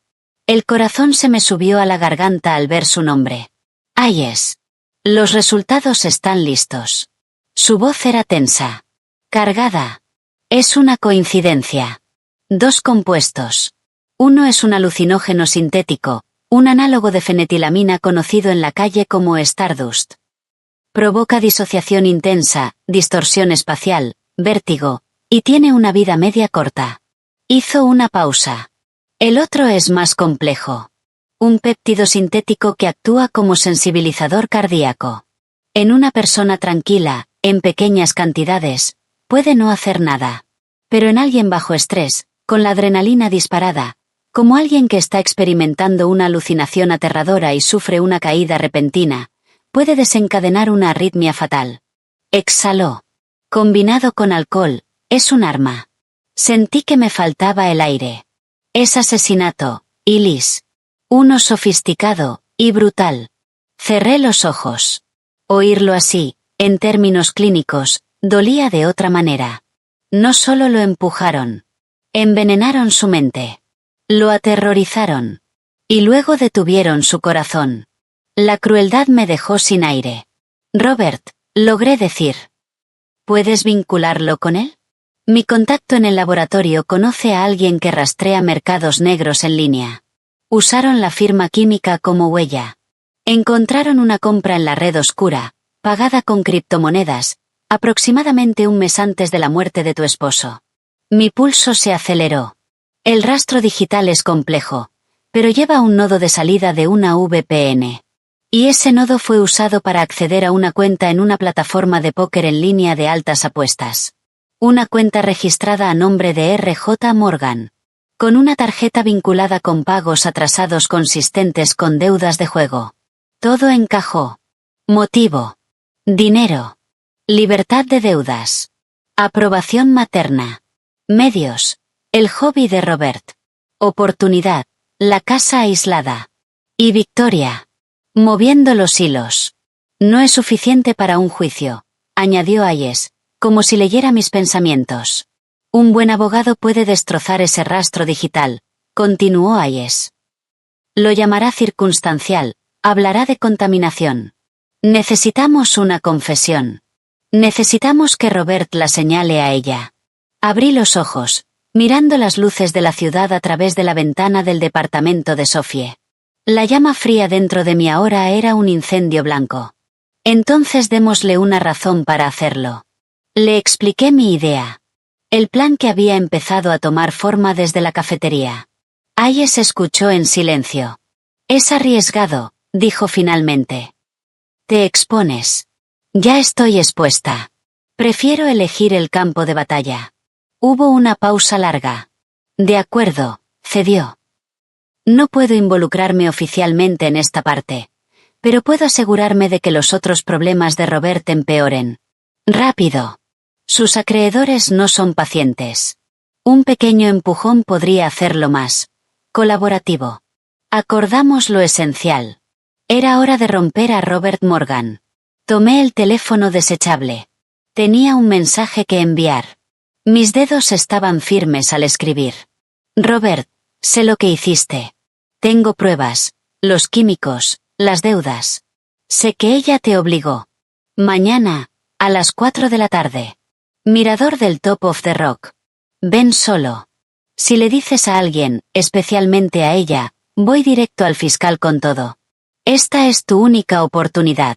El corazón se me subió a la garganta al ver su nombre. Hayes. Los resultados están listos. Su voz era tensa. Cargada. Es una coincidencia. 2 compuestos. Uno es un alucinógeno sintético, un análogo de fenetilamina conocido en la calle como Stardust. Provoca disociación intensa, distorsión espacial, vértigo, y tiene una vida media corta. Hizo una pausa. El otro es más complejo. Un péptido sintético que actúa como sensibilizador cardíaco. En una persona tranquila, en pequeñas cantidades, puede no hacer nada. Pero en alguien bajo estrés, con la adrenalina disparada, como alguien que está experimentando una alucinación aterradora y sufre una caída repentina, puede desencadenar una arritmia fatal. Exhaló. Combinado con alcohol, es un arma. Sentí que me faltaba el aire. Es asesinato, Ilis. Uno sofisticado y brutal. Cerré los ojos. Oírlo así, en términos clínicos, dolía de otra manera. No solo lo empujaron. Envenenaron su mente. Lo aterrorizaron. Y luego detuvieron su corazón. La crueldad me dejó sin aire. Robert, logré decir. ¿Puedes vincularlo con él? Mi contacto en el laboratorio conoce a alguien que rastrea mercados negros en línea. Usaron la firma química como huella. Encontraron una compra en la red oscura, pagada con criptomonedas, aproximadamente un mes antes de la muerte de tu esposo. Mi pulso se aceleró. El rastro digital es complejo, pero lleva un nodo de salida de una VPN. Y ese nodo fue usado para acceder a una cuenta en una plataforma de póker en línea de altas apuestas. Una cuenta registrada a nombre de R.J. Morgan. Con una tarjeta vinculada con pagos atrasados consistentes con deudas de juego. Todo encajó. Motivo. Dinero. Libertad de deudas. Aprobación materna. Medios. El hobby de Robert. Oportunidad. La casa aislada. Y victoria. Moviendo los hilos. No es suficiente para un juicio, añadió Hayes, como si leyera mis pensamientos. Un buen abogado puede destrozar ese rastro digital, continuó Hayes. Lo llamará circunstancial, hablará de contaminación. Necesitamos una confesión. Necesitamos que Robert la señale a ella. Abrí los ojos, mirando las luces de la ciudad a través de la ventana del departamento de Sophie. La llama fría dentro de mí ahora era un incendio blanco. Entonces démosle una razón para hacerlo. Le expliqué mi idea. El plan que había empezado a tomar forma desde la cafetería. Hayes escuchó en silencio. Es arriesgado, dijo finalmente. Te expones. Ya estoy expuesta. Prefiero elegir el campo de batalla. Hubo una pausa larga. De acuerdo, cedió. No puedo involucrarme oficialmente en esta parte, pero puedo asegurarme de que los otros problemas de Robert empeoren. Rápido. Sus acreedores no son pacientes. Un pequeño empujón podría hacerlo más colaborativo. Acordamos lo esencial. Era hora de romper a Robert Morgan. Tomé el teléfono desechable. Tenía un mensaje que enviar. Mis dedos estaban firmes al escribir. Robert, sé lo que hiciste. Tengo pruebas, los químicos, las deudas. Sé que ella te obligó. Mañana, a las 4 de la tarde. Mirador del Top of the Rock. Ven solo. Si le dices a alguien, especialmente a ella, voy directo al fiscal con todo. Esta es tu única oportunidad.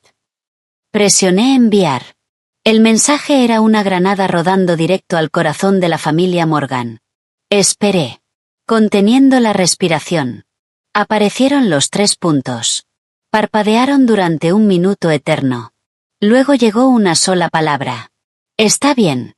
Presioné enviar. El mensaje era una granada rodando directo al corazón de la familia Morgan. Esperé. Conteniendo la respiración. Aparecieron los 3 puntos. Parpadearon durante un minuto eterno. Luego llegó una sola palabra. Está bien.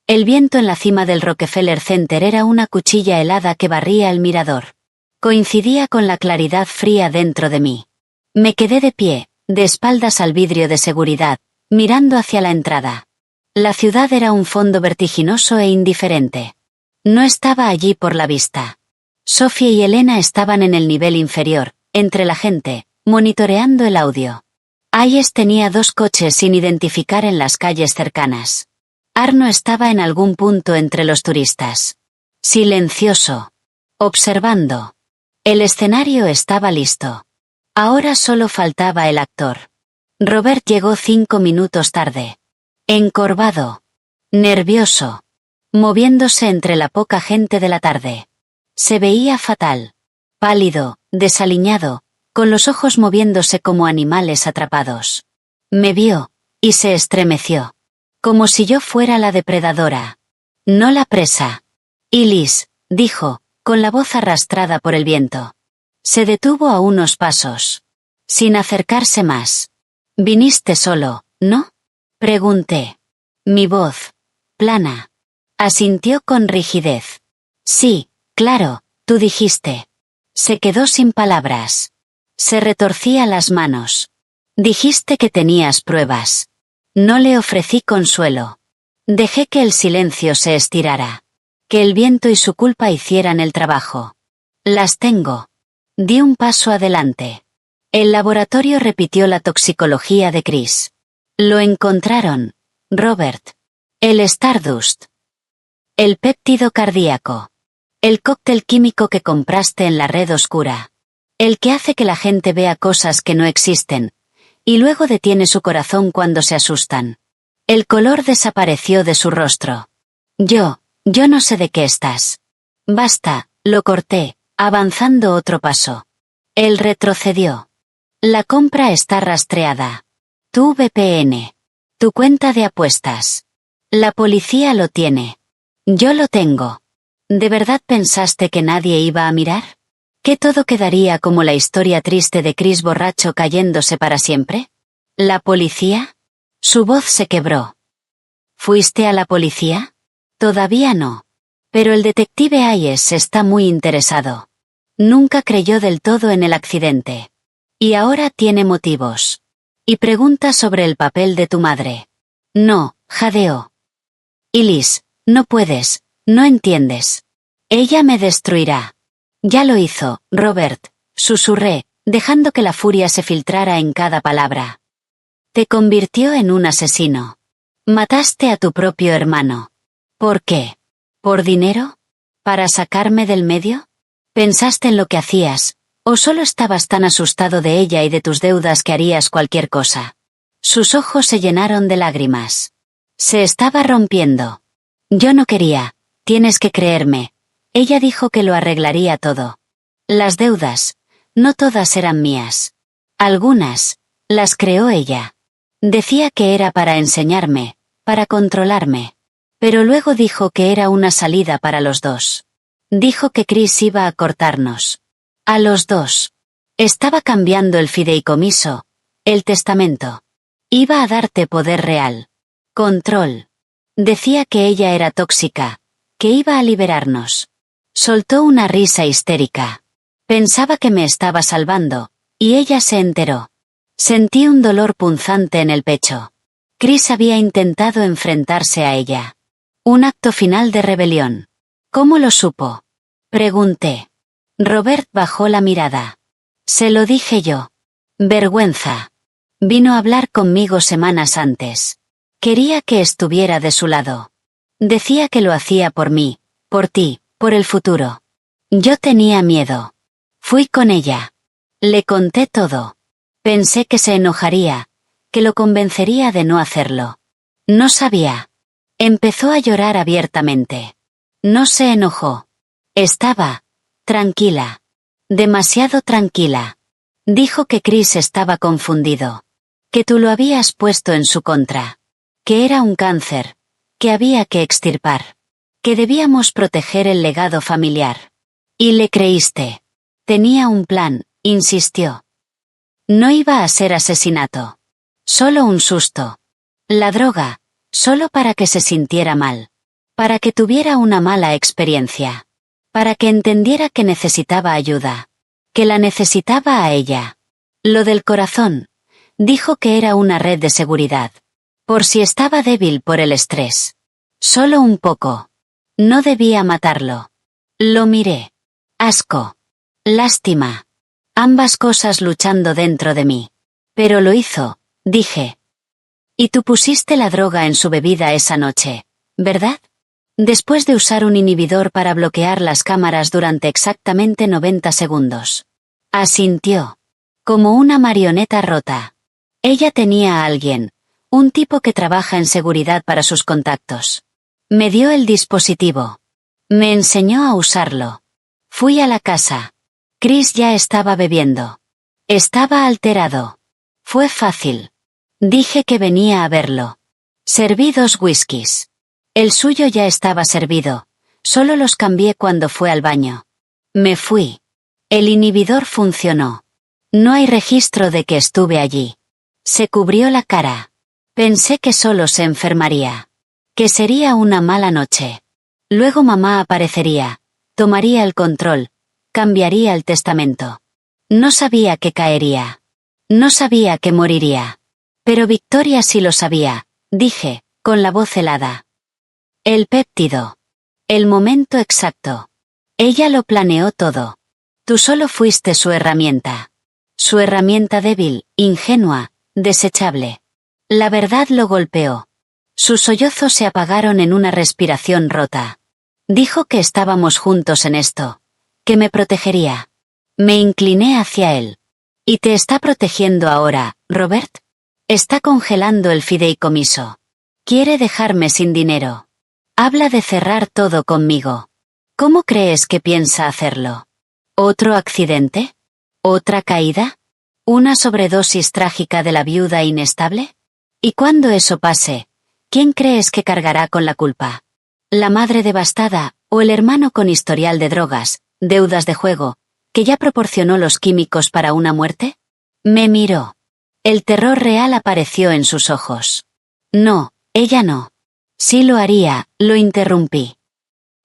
El viento en la cima del Rockefeller Center era una cuchilla helada que barría el mirador. Coincidía con la claridad fría dentro de mí. Me quedé de pie, de espaldas al vidrio de seguridad, mirando hacia la entrada. La ciudad era un fondo vertiginoso e indiferente. No estaba allí por la vista. Sophie y Elena estaban en el nivel inferior, entre la gente, monitoreando el audio. Hayes tenía 2 coches sin identificar en las calles cercanas. Arno estaba en algún punto entre los turistas. Silencioso. Observando. El escenario estaba listo. Ahora solo faltaba el actor. Robert llegó 5 minutos tarde. Encorvado. Nervioso. Moviéndose entre la poca gente de la tarde. Se veía fatal. Pálido, desaliñado, con los ojos moviéndose como animales atrapados. Me vio, y se estremeció. Como si yo fuera la depredadora. No la presa. Elise, dijo, con la voz arrastrada por el viento. Se detuvo a unos pasos. Sin acercarse más. Viniste solo, ¿no? Pregunté. Mi voz, plana. Asintió con rigidez. Sí, claro, tú dijiste. Se quedó sin palabras. Se retorcía las manos. Dijiste que tenías pruebas. No le ofrecí consuelo. Dejé que el silencio se estirara. Que el viento y su culpa hicieran el trabajo. Las tengo. Di un paso adelante. El laboratorio repitió la toxicología de Chris. Lo encontraron, Robert. El Stardust. El péptido cardíaco. El cóctel químico que compraste en la red oscura. El que hace que la gente vea cosas que no existen, y luego detiene su corazón cuando se asustan. El color desapareció de su rostro. Yo no sé de qué estás. Basta, lo corté, avanzando otro paso. Él retrocedió. La compra está rastreada. Tu VPN. Tu cuenta de apuestas. La policía lo tiene. Yo lo tengo. ¿De verdad pensaste que nadie iba a mirar? ¿Que todo quedaría como la historia triste de Chris borracho cayéndose para siempre? ¿La policía? Su voz se quebró. ¿Fuiste a la policía? Todavía no. Pero el detective Hayes está muy interesado. Nunca creyó del todo en el accidente. Y ahora tiene motivos. Y pregunta sobre el papel de tu madre. No, jadeó. Elise, no puedes, no entiendes. Ella me destruirá. Ya lo hizo, Robert, susurré, dejando que la furia se filtrara en cada palabra. Te convirtió en un asesino. Mataste a tu propio hermano. ¿Por qué? ¿Por dinero? ¿Para sacarme del medio? ¿Pensaste en lo que hacías, o solo estabas tan asustado de ella y de tus deudas que harías cualquier cosa? Sus ojos se llenaron de lágrimas. Se estaba rompiendo. Yo no quería, tienes que creerme. Ella dijo que lo arreglaría todo. Las deudas, no todas eran mías. Algunas, las creó ella. Decía que era para enseñarme, para controlarme. Pero luego dijo que era una salida para los dos. Dijo que Chris iba a cortarnos. A los dos. Estaba cambiando el fideicomiso, el testamento. Iba a darte poder real. Control. Decía que ella era tóxica, que iba a liberarnos. Soltó una risa histérica. Pensaba que me estaba salvando, y ella se enteró. Sentí un dolor punzante en el pecho. Chris había intentado enfrentarse a ella. Un acto final de rebelión. ¿Cómo lo supo? Pregunté. Robert bajó la mirada. Se lo dije yo. Vergüenza. Vino a hablar conmigo semanas antes. Quería que estuviera de su lado. Decía que lo hacía por mí, por ti, por el futuro. Yo tenía miedo. Fui con ella. Le conté todo. Pensé que se enojaría, que lo convencería de no hacerlo. No sabía. Empezó a llorar abiertamente. No se enojó. Estaba tranquila. Demasiado tranquila. Dijo que Chris estaba confundido. Que tú lo habías puesto en su contra. Que era un cáncer. Que había que extirpar. Que debíamos proteger el legado familiar. Y le creíste. Tenía un plan, insistió. No iba a ser asesinato. Solo un susto. La droga, solo para que se sintiera mal. Para que tuviera una mala experiencia. Para que entendiera que necesitaba ayuda. Que la necesitaba a ella. Lo del corazón. Dijo que era una red de seguridad. Por si estaba débil por el estrés. Solo un poco. No debía matarlo. Lo miré. Asco. Lástima. Ambas cosas luchando dentro de mí. Pero lo hizo, dije. Y tú pusiste la droga en su bebida esa noche, ¿verdad? Después de usar un inhibidor para bloquear las cámaras durante exactamente 90 segundos. Asintió. Como una marioneta rota. Ella tenía a alguien, un tipo que trabaja en seguridad para sus contactos. Me dio el dispositivo. Me enseñó a usarlo. Fui a la casa. Chris ya estaba bebiendo. Estaba alterado. Fue fácil. Dije que venía a verlo. Serví 2 whiskies. El suyo ya estaba servido, solo los cambié cuando fue al baño. Me fui. El inhibidor funcionó. No hay registro de que estuve allí. Se cubrió la cara. Pensé que solo se enfermaría. Que sería una mala noche. Luego mamá aparecería, tomaría el control, cambiaría el testamento. No sabía que caería. No sabía que moriría. Pero Victoria sí lo sabía, dije, con la voz helada. El péptido. El momento exacto. Ella lo planeó todo. Tú solo fuiste su herramienta. Su herramienta débil, ingenua, desechable. La verdad lo golpeó. Sus sollozos se apagaron en una respiración rota. Dijo que estábamos juntos en esto. Que me protegería. Me incliné hacia él. ¿Y te está protegiendo ahora, Robert? Está congelando el fideicomiso. Quiere dejarme sin dinero. Habla de cerrar todo conmigo. ¿Cómo crees que piensa hacerlo? ¿Otro accidente? ¿Otra caída? ¿Una sobredosis trágica de la viuda inestable? Y cuando eso pase, ¿quién crees que cargará con la culpa? ¿La madre devastada o el hermano con historial de drogas, deudas de juego, que ya proporcionó los químicos para una muerte? Me miró. El terror real apareció en sus ojos. No, ella no. Sí lo haría, lo interrumpí.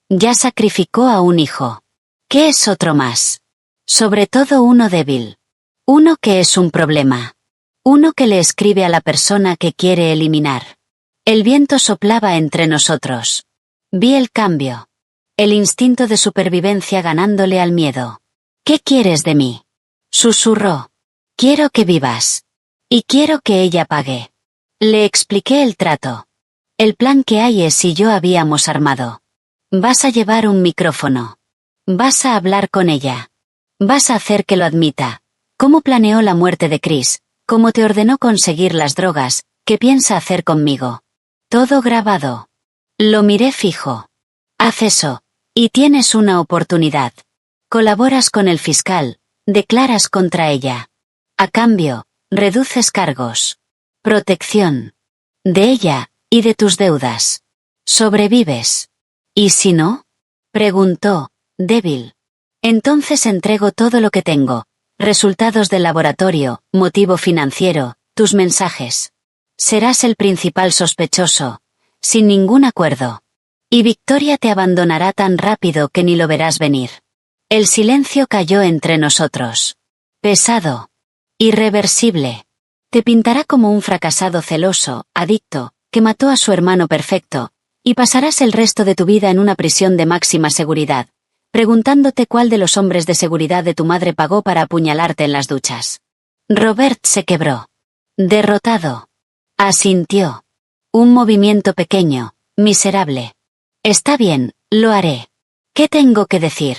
Ya sacrificó a un hijo. ¿Qué es otro más? Sobre todo uno débil. Uno que es un problema. Uno que le escribe a la persona que quiere eliminar. El viento soplaba entre nosotros. Vi el cambio. El instinto de supervivencia ganándole al miedo. ¿Qué quieres de mí? Susurró. Quiero que vivas. Y quiero que ella pague. Le expliqué el trato. El plan que Hayes y yo habíamos armado. Vas a llevar un micrófono. Vas a hablar con ella. Vas a hacer que lo admita. ¿Cómo planeó la muerte de Chris? ¿Cómo te ordenó conseguir las drogas? ¿Qué piensa hacer conmigo? Todo grabado. Lo miré fijo. Haz eso, y tienes una oportunidad. Colaboras con el fiscal, declaras contra ella. A cambio, reduces cargos. Protección. De ella, y de tus deudas. Sobrevives. ¿Y si no? Preguntó, débil. Entonces entrego todo lo que tengo. Resultados del laboratorio, motivo financiero, tus mensajes. Serás el principal sospechoso. Sin ningún acuerdo. Y Victoria te abandonará tan rápido que ni lo verás venir. El silencio cayó entre nosotros. Pesado. Irreversible. Te pintará como un fracasado celoso, adicto, que mató a su hermano perfecto, y pasarás el resto de tu vida en una prisión de máxima seguridad, preguntándote cuál de los hombres de seguridad de tu madre pagó para apuñalarte en las duchas. Robert se quebró. Derrotado. Asintió. Un movimiento pequeño, miserable. Está bien, lo haré. ¿Qué tengo que decir?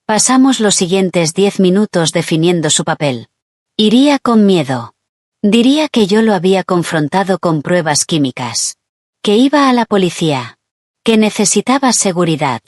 Pasamos los siguientes 10 minutos definiendo su papel. Iría con miedo. Diría que yo lo había confrontado con pruebas químicas. Que iba a la policía. Que necesitaba seguridad.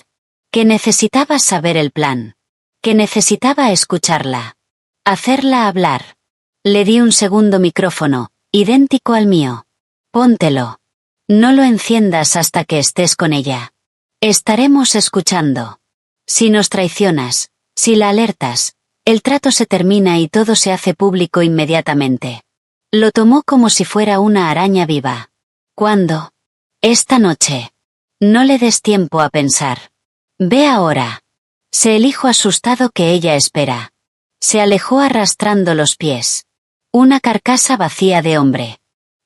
Que necesitaba saber el plan. Que necesitaba escucharla. Hacerla hablar. Le di un segundo micrófono, idéntico al mío. Póntelo. No lo enciendas hasta que estés con ella. Estaremos escuchando. Si nos traicionas, si la alertas, el trato se termina y todo se hace público inmediatamente. Lo tomó como si fuera una araña viva. ¿Cuándo? Esta noche. No le des tiempo a pensar. Ve ahora. Se elijo asustado que ella espera. Se alejó arrastrando los pies. Una carcasa vacía de hombre.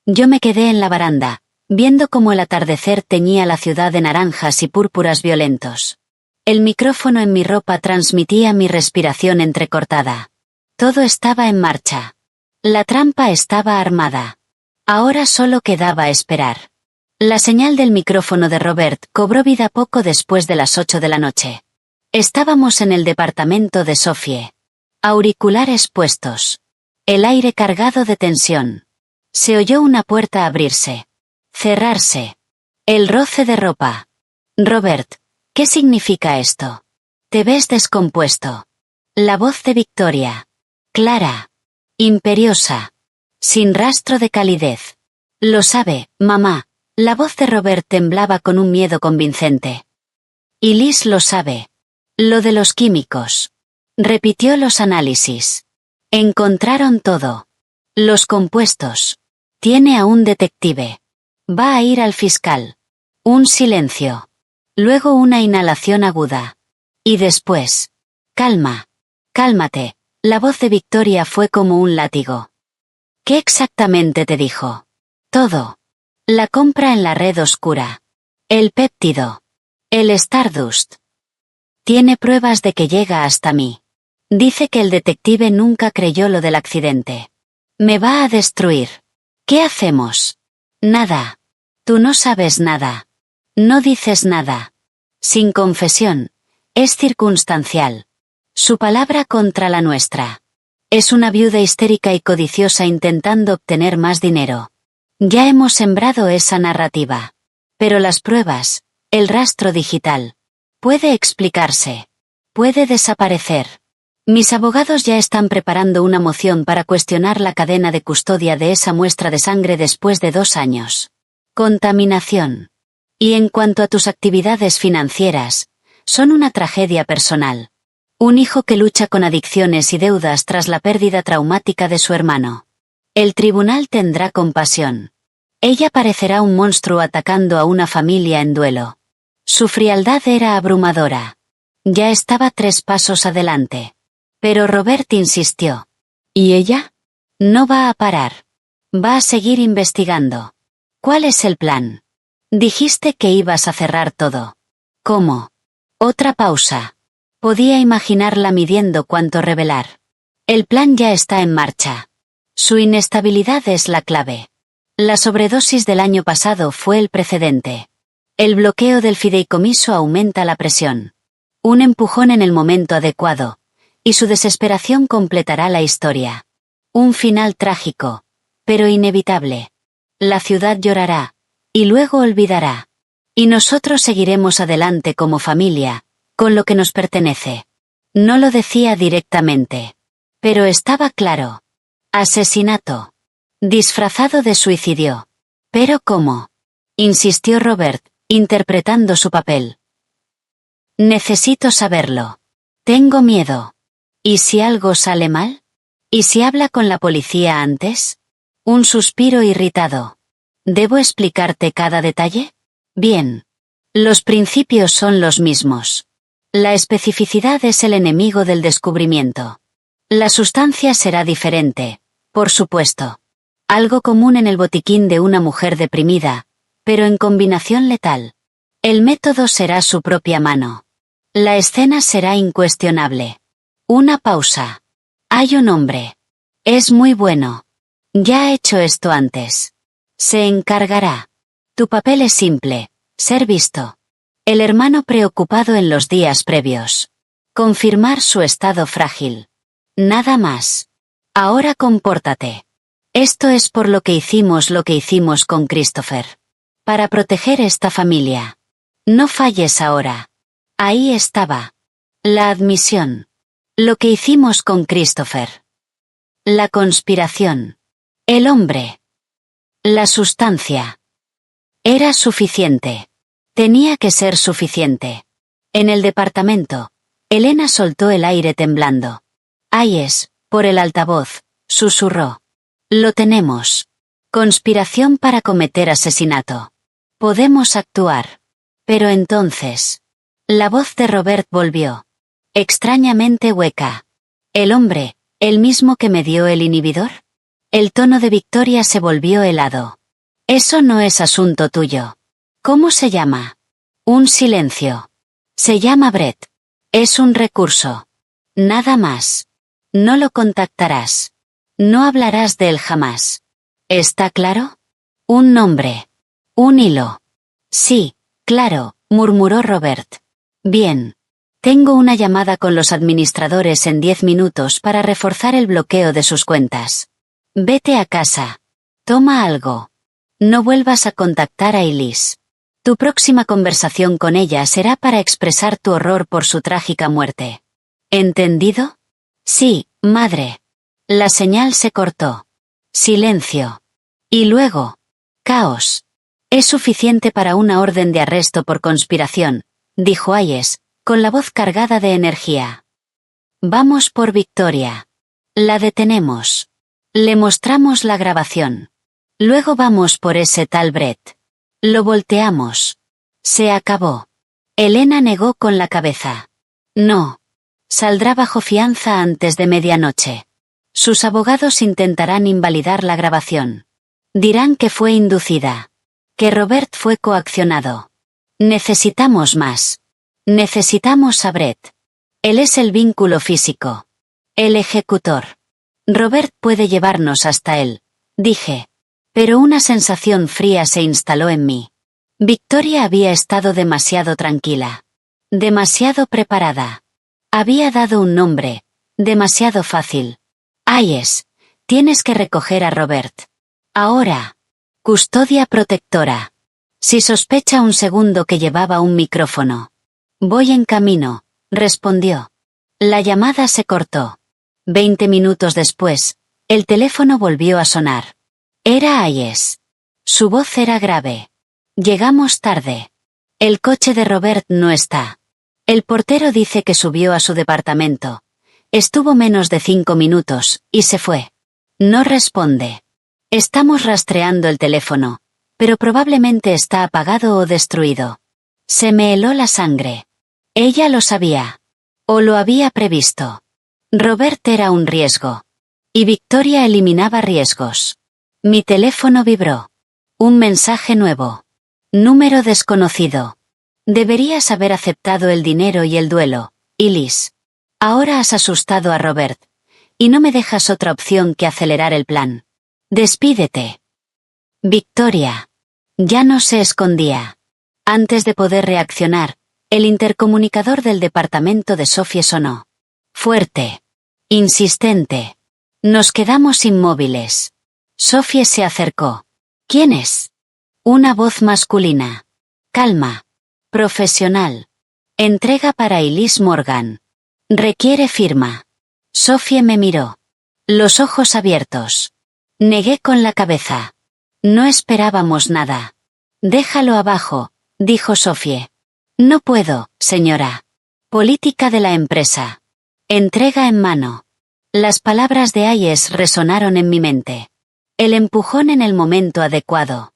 Yo me quedé en la baranda, viendo cómo el atardecer teñía la ciudad de naranjas y púrpuras violentos. El micrófono en mi ropa transmitía mi respiración entrecortada. Todo estaba en marcha. La trampa estaba armada. Ahora solo quedaba esperar. La señal del micrófono de Robert cobró vida poco después de las 8 de la noche. Estábamos en el departamento de Sophie. Auriculares puestos. El aire cargado de tensión. Se oyó una puerta abrirse. Cerrarse. El roce de ropa. Robert, ¿qué significa esto? Te ves descompuesto. La voz de Victoria. Clara. Imperiosa. sin rastro de calidez. Lo sabe, mamá. La voz de Robert temblaba con un miedo convincente. Y Liz lo sabe. Lo de los químicos. Repitió los análisis. Encontraron todo. Los compuestos. Tiene a un detective. Va a ir al fiscal. Un silencio. Luego una inhalación aguda. Y después. Calma. Cálmate. La voz de Victoria fue como un látigo. ¿Qué exactamente te dijo? Todo. La compra en la red oscura. El péptido. El Stardust. Tiene pruebas de que llega hasta mí. Dice que el detective nunca creyó lo del accidente. Me va a destruir. ¿Qué hacemos? Nada. Tú no sabes nada. No dices nada. Sin confesión. Es circunstancial. Su palabra contra la nuestra. Es una viuda histérica y codiciosa intentando obtener más dinero. Ya hemos sembrado esa narrativa. Pero las pruebas, el rastro digital, puede explicarse. Puede desaparecer. Mis abogados ya están preparando una moción para cuestionar la cadena de custodia de esa muestra de sangre después de 2 años. Contaminación. Y en cuanto a tus actividades financieras, son una tragedia personal. Un hijo que lucha con adicciones y deudas tras la pérdida traumática de su hermano. El tribunal tendrá compasión. Ella parecerá un monstruo atacando a una familia en duelo. Su frialdad era abrumadora. Ya estaba 3 pasos adelante. Pero Robert insistió. ¿Y ella? No va a parar. Va a seguir investigando. ¿Cuál es el plan? Dijiste que ibas a cerrar todo. ¿Cómo? Otra pausa. Podía imaginarla midiendo cuánto revelar. El plan ya está en marcha. Su inestabilidad es la clave. La sobredosis del año pasado fue el precedente. El bloqueo del fideicomiso aumenta la presión. Un empujón en el momento adecuado, y su desesperación completará la historia. Un final trágico, pero inevitable. La ciudad llorará, y luego olvidará. Y nosotros seguiremos adelante como familia, con lo que nos pertenece. No lo decía directamente. Pero estaba claro. Asesinato. Disfrazado de suicidio. ¿Pero cómo? Insistió Robert, interpretando su papel. Necesito saberlo. Tengo miedo. ¿Y si algo sale mal? ¿Y si habla con la policía antes? Un suspiro irritado. ¿Debo explicarte cada detalle? Bien. Los principios son los mismos. La especificidad es el enemigo del descubrimiento. La sustancia será diferente, por supuesto. Algo común en el botiquín de una mujer deprimida, pero en combinación letal. El método será su propia mano. La escena será incuestionable. Una pausa. Hay un hombre. Es muy bueno. Ya ha hecho esto antes. Se encargará. Tu papel es simple, ser visto. El hermano preocupado en los días previos. Confirmar su estado frágil. Nada más. Ahora compórtate. Esto es por lo que hicimos con Christopher. Para proteger esta familia. No falles ahora. Ahí estaba. La admisión. Lo que hicimos con Christopher. La conspiración. El hombre. La sustancia. Era suficiente. Tenía que ser suficiente. En el departamento, Elena soltó el aire temblando. Hayes, por el altavoz, susurró. Lo tenemos. Conspiración para cometer asesinato. Podemos actuar. Pero entonces. La voz de Robert volvió. Extrañamente hueca. ¿El hombre, el mismo que me dio el inhibidor? El tono de Victoria se volvió helado. Eso no es asunto tuyo. ¿Cómo se llama? Un silencio. Se llama Brett. Es un recurso. Nada más. No lo contactarás. No hablarás de él jamás. ¿Está claro? Un nombre. Un hilo. Sí, claro, murmuró Robert. Bien. Tengo una llamada con los administradores en 10 minutos para reforzar el bloqueo de sus cuentas. Vete a casa. Toma algo. No vuelvas a contactar a Elise. Tu próxima conversación con ella será para expresar tu horror por su trágica muerte. ¿Entendido? Sí, madre. La señal se cortó. Silencio. Y luego. Caos. Es suficiente para una orden de arresto por conspiración, dijo Hayes, con la voz cargada de energía. Vamos por Victoria. La detenemos. Le mostramos la grabación. Luego vamos por ese tal Brett. Lo volteamos. Se acabó. Elena negó con la cabeza. No. Saldrá bajo fianza antes de medianoche. Sus abogados intentarán invalidar la grabación. Dirán que fue inducida. Que Robert fue coaccionado. Necesitamos más. Necesitamos a Brett. Él es el vínculo físico. El ejecutor. Robert puede llevarnos hasta él, dije. Pero una sensación fría se instaló en mí. Victoria había estado demasiado tranquila. Demasiado preparada. Había dado un nombre. Demasiado fácil. Hayes, tienes que recoger a Robert. Ahora. Custodia protectora. Si sospecha un segundo que llevaba un micrófono. Voy en camino, respondió. La llamada se cortó. 20 minutos después, el teléfono volvió a sonar. Era Hayes. Su voz era grave. Llegamos tarde. El coche de Robert no está. El portero dice que subió a su departamento. Estuvo menos de 5 minutos, y se fue. No responde. Estamos rastreando el teléfono, pero probablemente está apagado o destruido. Se me heló la sangre. Ella lo sabía. O lo había previsto. Robert era un riesgo. Y Victoria eliminaba riesgos. Mi teléfono vibró. Un mensaje nuevo. Número desconocido. Deberías haber aceptado el dinero y el duelo, Elise. Ahora has asustado a Robert. Y no me dejas otra opción que acelerar el plan. Despídete. Victoria. Ya no se escondía. Antes de poder reaccionar, el intercomunicador del departamento de Sophie sonó. Fuerte. Insistente. Nos quedamos inmóviles. Sophie se acercó. ¿Quién es? Una voz masculina. Calma. Profesional. Entrega para Elise Morgan. Requiere firma. Sophie me miró. Los ojos abiertos. Negué con la cabeza. No esperábamos nada. Déjalo abajo, dijo Sophie. No puedo, señora. Política de la empresa. Entrega en mano. Las palabras de Hayes resonaron en mi mente. El empujón en el momento adecuado.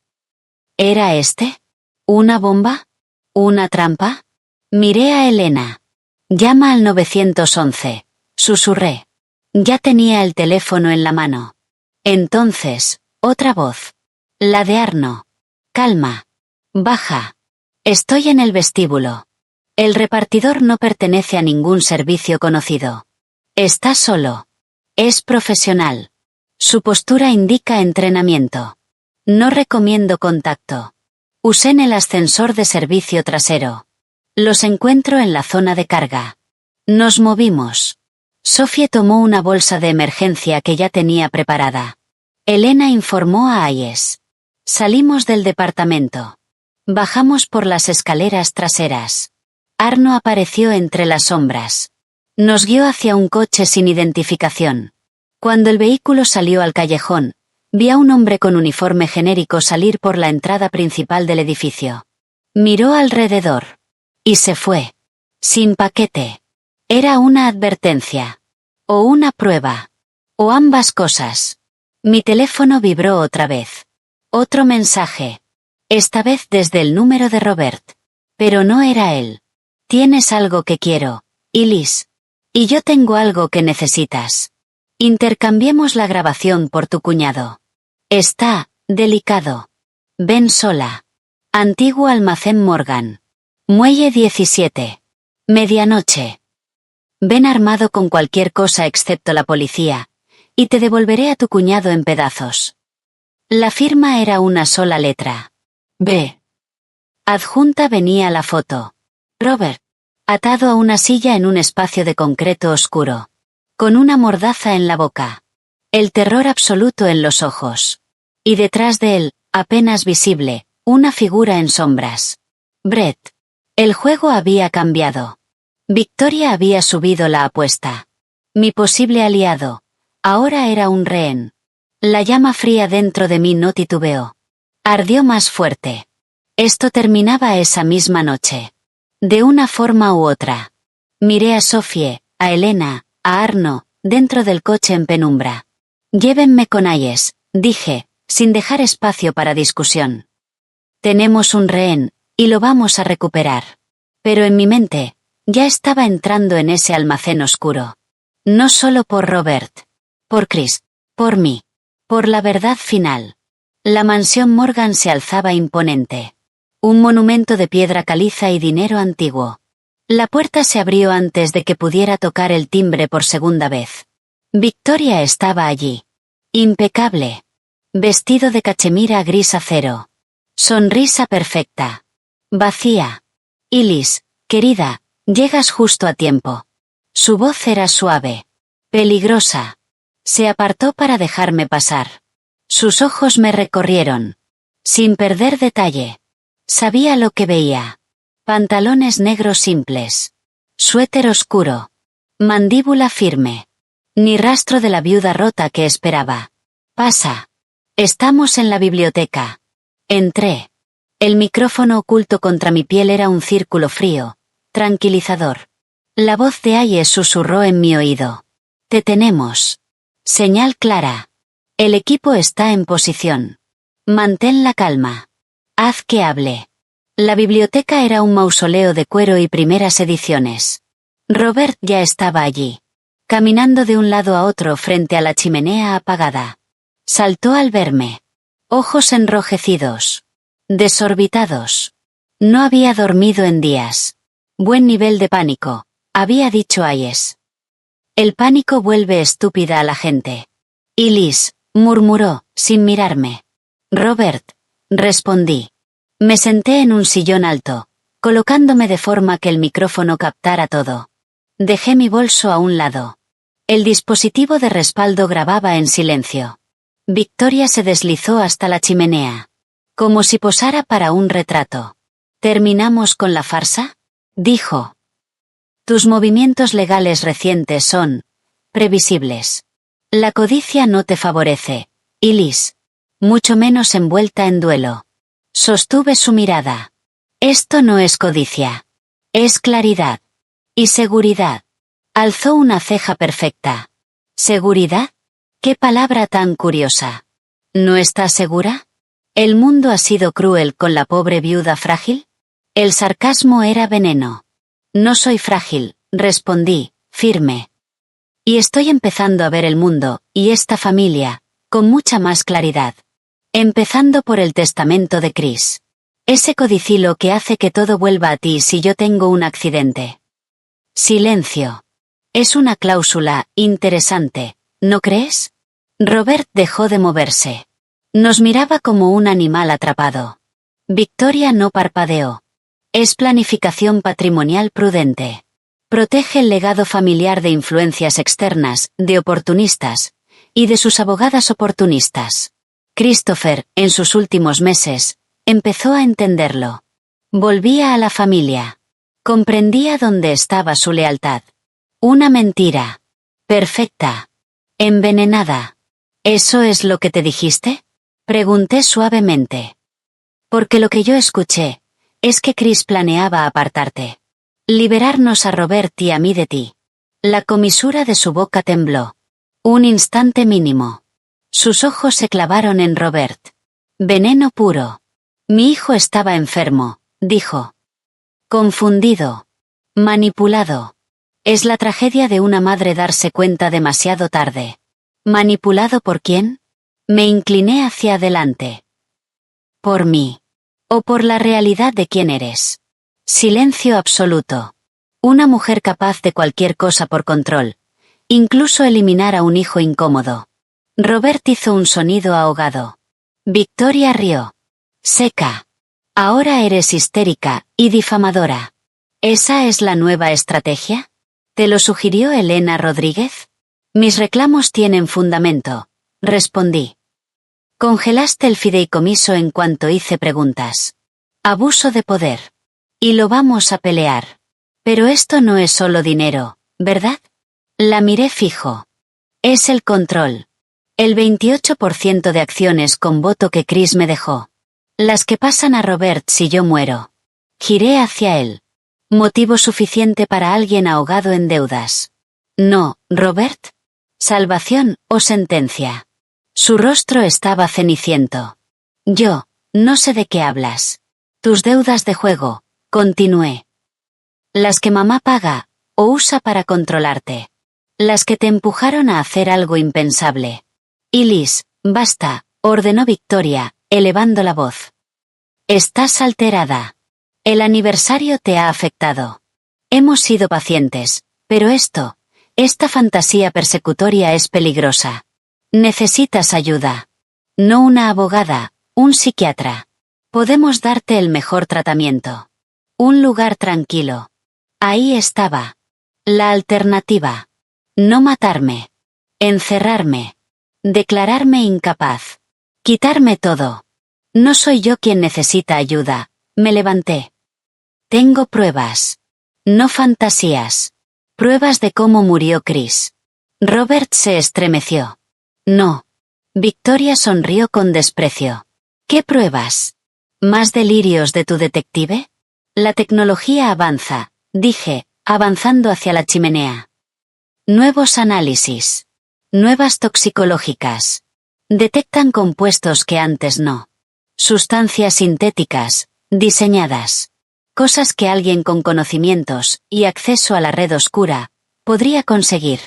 ¿Era este? ¿Una bomba? ¿Una trampa? Miré a Elena. Llama al 911, susurré. Ya tenía el teléfono en la mano. Entonces, otra voz. La de Arno. Calma. Baja. Estoy en el vestíbulo. El repartidor no pertenece a ningún servicio conocido. Está solo. Es profesional. Su postura indica entrenamiento. No recomiendo contacto. Usen el ascensor de servicio trasero. Los encuentro en la zona de carga. Nos movimos. Sophie tomó una bolsa de emergencia que ya tenía preparada. Elena informó a Hayes. Salimos del departamento. Bajamos por las escaleras traseras. Arno apareció entre las sombras. Nos guió hacia un coche sin identificación. Cuando el vehículo salió al callejón, vi a un hombre con uniforme genérico salir por la entrada principal del edificio. Miró alrededor. Y se fue. Sin paquete. Era una advertencia. O una prueba. O ambas cosas. Mi teléfono vibró otra vez. Otro mensaje. Esta vez desde el número de Robert. Pero no era él. Tienes algo que quiero, Elise. Y yo tengo algo que necesitas. Intercambiemos la grabación por tu cuñado. Está, delicado. Ven sola. Antiguo almacén Morgan. Muelle 17. Medianoche. Ven armado con cualquier cosa excepto la policía, y te devolveré a tu cuñado en pedazos. La firma era una sola letra. B. Adjunta venía la foto. Robert. Atado a una silla en un espacio de concreto oscuro. Con una mordaza en la boca. El terror absoluto en los ojos. Y detrás de él, apenas visible, una figura en sombras. Brett. El juego había cambiado. Victoria había subido la apuesta. Mi posible aliado. Ahora era un rehén. La llama fría dentro de mí no titubeó. Ardió más fuerte. Esto terminaba esa misma noche. De una forma u otra. Miré a Sophie, a Elena, a Arno, dentro del coche en penumbra. Llévenme con Ayes, dije, sin dejar espacio para discusión. Tenemos un rehén, y lo vamos a recuperar. Pero en mi mente, ya estaba entrando en ese almacén oscuro. No solo por Robert. Por Chris. Por mí. Por la verdad final. La mansión Morgan se alzaba imponente. Un monumento de piedra caliza y dinero antiguo. La puerta se abrió antes de que pudiera tocar el timbre por segunda vez. Victoria estaba allí. Impecable. Vestido de cachemira gris acero. Sonrisa perfecta. Vacía. Ilis, querida, llegas justo a tiempo. Su voz era suave. Peligrosa. Se apartó para dejarme pasar. Sus ojos me recorrieron. Sin perder detalle. Sabía lo que veía. Pantalones negros simples. Suéter oscuro. Mandíbula firme. Ni rastro de la viuda rota que esperaba. Pasa. Estamos en la biblioteca. Entré. El micrófono oculto contra mi piel era un círculo frío, tranquilizador. La voz de Ayes susurró en mi oído. Te tenemos. Señal clara. El equipo está en posición. Mantén la calma. Haz que hable. La biblioteca era un mausoleo de cuero y primeras ediciones. Robert ya estaba allí. Caminando de un lado a otro frente a la chimenea apagada. Saltó al verme. Ojos enrojecidos. Desorbitados. No había dormido en días. Buen nivel de pánico, había dicho Ayes. El pánico vuelve estúpida a la gente. Y Liz, murmuró, sin mirarme. Robert, respondí. Me senté en un sillón alto, colocándome de forma que el micrófono captara todo. Dejé mi bolso a un lado. El dispositivo de respaldo grababa en silencio. Victoria se deslizó hasta la chimenea. Como si posara para un retrato. ¿Terminamos con la farsa? Dijo. Tus movimientos legales recientes son previsibles. La codicia no te favorece, Ilis. Mucho menos envuelta en duelo. Sostuve su mirada. Esto no es codicia. Es claridad. Y seguridad. Alzó una ceja perfecta. ¿Seguridad? ¿Qué palabra tan curiosa? ¿No estás segura? ¿El mundo ha sido cruel con la pobre viuda frágil? El sarcasmo era veneno. No soy frágil, respondí, firme. Y estoy empezando a ver el mundo, y esta familia, con mucha más claridad. Empezando por el testamento de Chris. Ese codicilo que hace que todo vuelva a ti si yo tengo un accidente. Silencio. Es una cláusula interesante, ¿no crees? Robert dejó de moverse. Nos miraba como un animal atrapado. Victoria no parpadeó. Es planificación patrimonial prudente. Protege el legado familiar de influencias externas, de oportunistas, y de sus abogadas oportunistas. Christopher, en sus últimos meses, empezó a entenderlo. Volvía a la familia. Comprendía dónde estaba su lealtad. Una mentira. Perfecta. Envenenada. ¿Eso es lo que te dijiste? Pregunté suavemente. Porque lo que yo escuché, es que Chris planeaba apartarte. Liberarnos a Robert y a mí de ti. La comisura de su boca tembló. Un instante mínimo. Sus ojos se clavaron en Robert. Veneno puro. Mi hijo estaba enfermo, dijo. Confundido. Manipulado. Es la tragedia de una madre darse cuenta demasiado tarde. ¿Manipulado por quién? Me incliné hacia adelante. Por mí. O por la realidad de quién eres. Silencio absoluto. Una mujer capaz de cualquier cosa por control. Incluso eliminar a un hijo incómodo. Robert hizo un sonido ahogado. Victoria rió. Seca. Ahora eres histérica y difamadora. ¿Esa es la nueva estrategia? ¿Te lo sugirió Elena Rodríguez? Mis reclamos tienen fundamento, respondí. Congelaste el fideicomiso en cuanto hice preguntas. Abuso de poder. Y lo vamos a pelear. Pero esto no es solo dinero, ¿verdad? La miré fijo. Es el control. El 28% de acciones con voto que Chris me dejó. Las que pasan a Robert si yo muero. Giré hacia él. Motivo suficiente para alguien ahogado en deudas. No, Robert. Salvación o sentencia. Su rostro estaba ceniciento. Yo, no sé de qué hablas. Tus deudas de juego, continué. Las que mamá paga, o usa para controlarte. Las que te empujaron a hacer algo impensable. Liz, basta, ordenó Victoria, elevando la voz. Estás alterada. El aniversario te ha afectado. Hemos sido pacientes, pero esta fantasía persecutoria es peligrosa. Necesitas ayuda. No una abogada, un psiquiatra. Podemos darte el mejor tratamiento. Un lugar tranquilo. Ahí estaba. La alternativa. No matarme. Encerrarme. Declararme incapaz. Quitarme todo. No soy yo quien necesita ayuda. Me levanté. Tengo pruebas. No fantasías. Pruebas de cómo murió Chris. Robert se estremeció. No. Victoria sonrió con desprecio. ¿Qué pruebas? ¿Más delirios de tu detective? La tecnología avanza, dije, avanzando hacia la chimenea. Nuevos análisis. Nuevas toxicológicas. Detectan compuestos que antes no. Sustancias sintéticas, diseñadas. Cosas que alguien con conocimientos y acceso a la red oscura podría conseguir.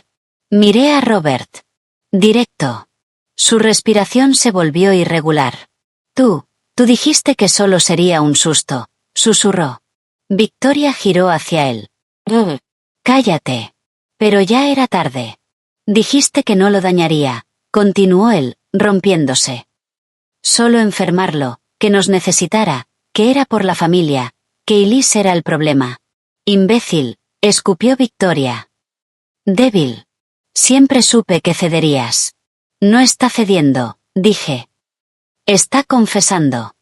Miré a Robert. Directo. Su respiración se volvió irregular. Tú dijiste que solo sería un susto, susurró. Victoria giró hacia él. Cállate. Pero ya era tarde. Dijiste que no lo dañaría, continuó él, rompiéndose. Solo enfermarlo, que nos necesitara, que era por la familia, que Elise era el problema. Imbécil, escupió Victoria. Débil. Siempre supe que cederías. No está cediendo, dije. Está confesando.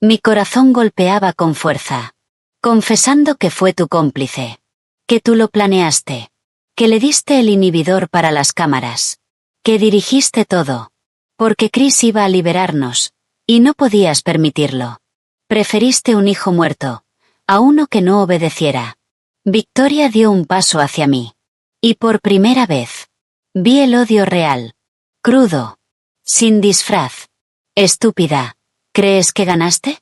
Mi corazón golpeaba con fuerza. Confesando que fue tu cómplice. Que tú lo planeaste. Que le diste el inhibidor para las cámaras. Que dirigiste todo. Porque Chris iba a liberarnos. Y no podías permitirlo. Preferiste un hijo muerto. A uno que no obedeciera. Victoria dio un paso hacia mí. Y por primera vez. Vi el odio real. Crudo. Sin disfraz. Estúpida. ¿Crees que ganaste?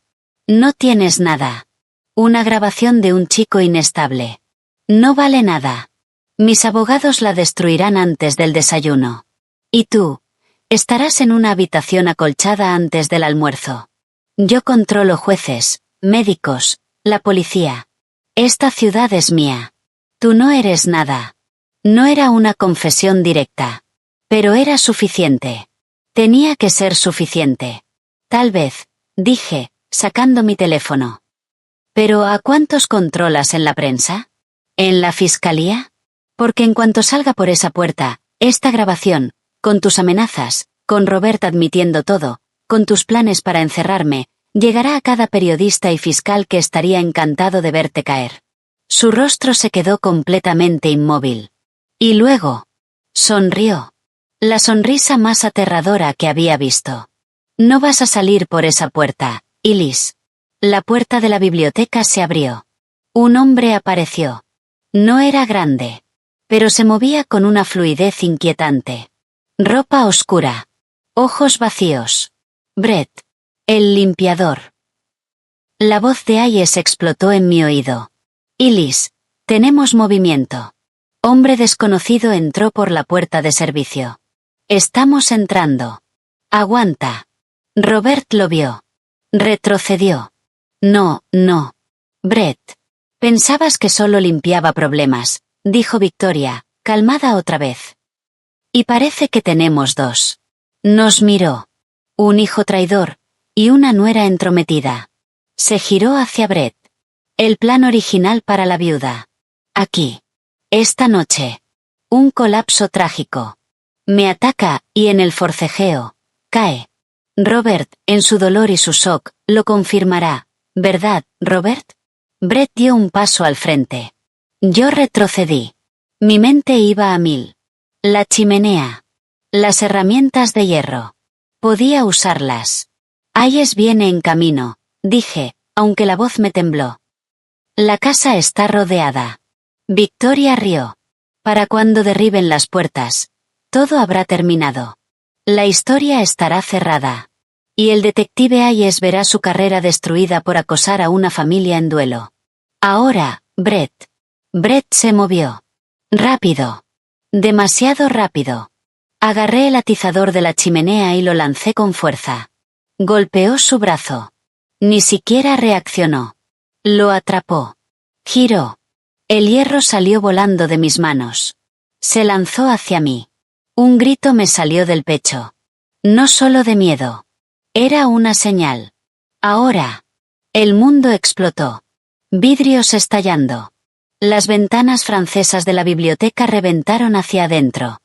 No tienes nada. Una grabación de un chico inestable. No vale nada. Mis abogados la destruirán antes del desayuno. Y tú, estarás en una habitación acolchada antes del almuerzo. Yo controlo jueces, médicos, la policía. Esta ciudad es mía. Tú no eres nada. No era una confesión directa. Pero era suficiente. Tenía que ser suficiente. Tal vez, dije, sacando mi teléfono. ¿Pero a cuántos controlas en la prensa? ¿En la fiscalía? Porque en cuanto salga por esa puerta, esta grabación, con tus amenazas, con Robert admitiendo todo, con tus planes para encerrarme, llegará a cada periodista y fiscal que estaría encantado de verte caer. Su rostro se quedó completamente inmóvil. Y luego, sonrió. La sonrisa más aterradora que había visto. No vas a salir por esa puerta, Elise. La puerta de la biblioteca se abrió. Un hombre apareció. No era grande. Pero se movía con una fluidez inquietante. Ropa oscura. Ojos vacíos. Brett. El limpiador. La voz de Hayes explotó en mi oído. Elise, tenemos movimiento. Hombre desconocido entró por la puerta de servicio. Estamos entrando. Aguanta. Robert lo vio. Retrocedió. No. Brett. Pensabas que solo limpiaba problemas, dijo Victoria, calmada otra vez. Y parece que tenemos dos. Nos miró. Un hijo traidor, y una nuera entrometida. Se giró hacia Brett. El plan original para la viuda. Aquí. Esta noche. Un colapso trágico. Me ataca, y en el forcejeo, cae. Robert, en su dolor y su shock, lo confirmará. ¿Verdad, Robert? Brett dio un paso al frente. Yo retrocedí. Mi mente iba a 1000. La chimenea. Las herramientas de hierro. Podía usarlas. Hayes viene en camino, dije, aunque la voz me tembló. La casa está rodeada. Victoria rió. Para cuando derriben las puertas, todo habrá terminado. La historia estará cerrada. Y el detective Hayes verá su carrera destruida por acosar a una familia en duelo. Ahora, Brett. Brett se movió. Rápido. Demasiado rápido. Agarré el atizador de la chimenea y lo lancé con fuerza. Golpeó su brazo. Ni siquiera reaccionó. Lo atrapó. Giró. El hierro salió volando de mis manos. Se lanzó hacia mí. Un grito me salió del pecho. No solo de miedo. Era una señal. Ahora. El mundo explotó. Vidrios estallando. Las ventanas francesas de la biblioteca reventaron hacia adentro.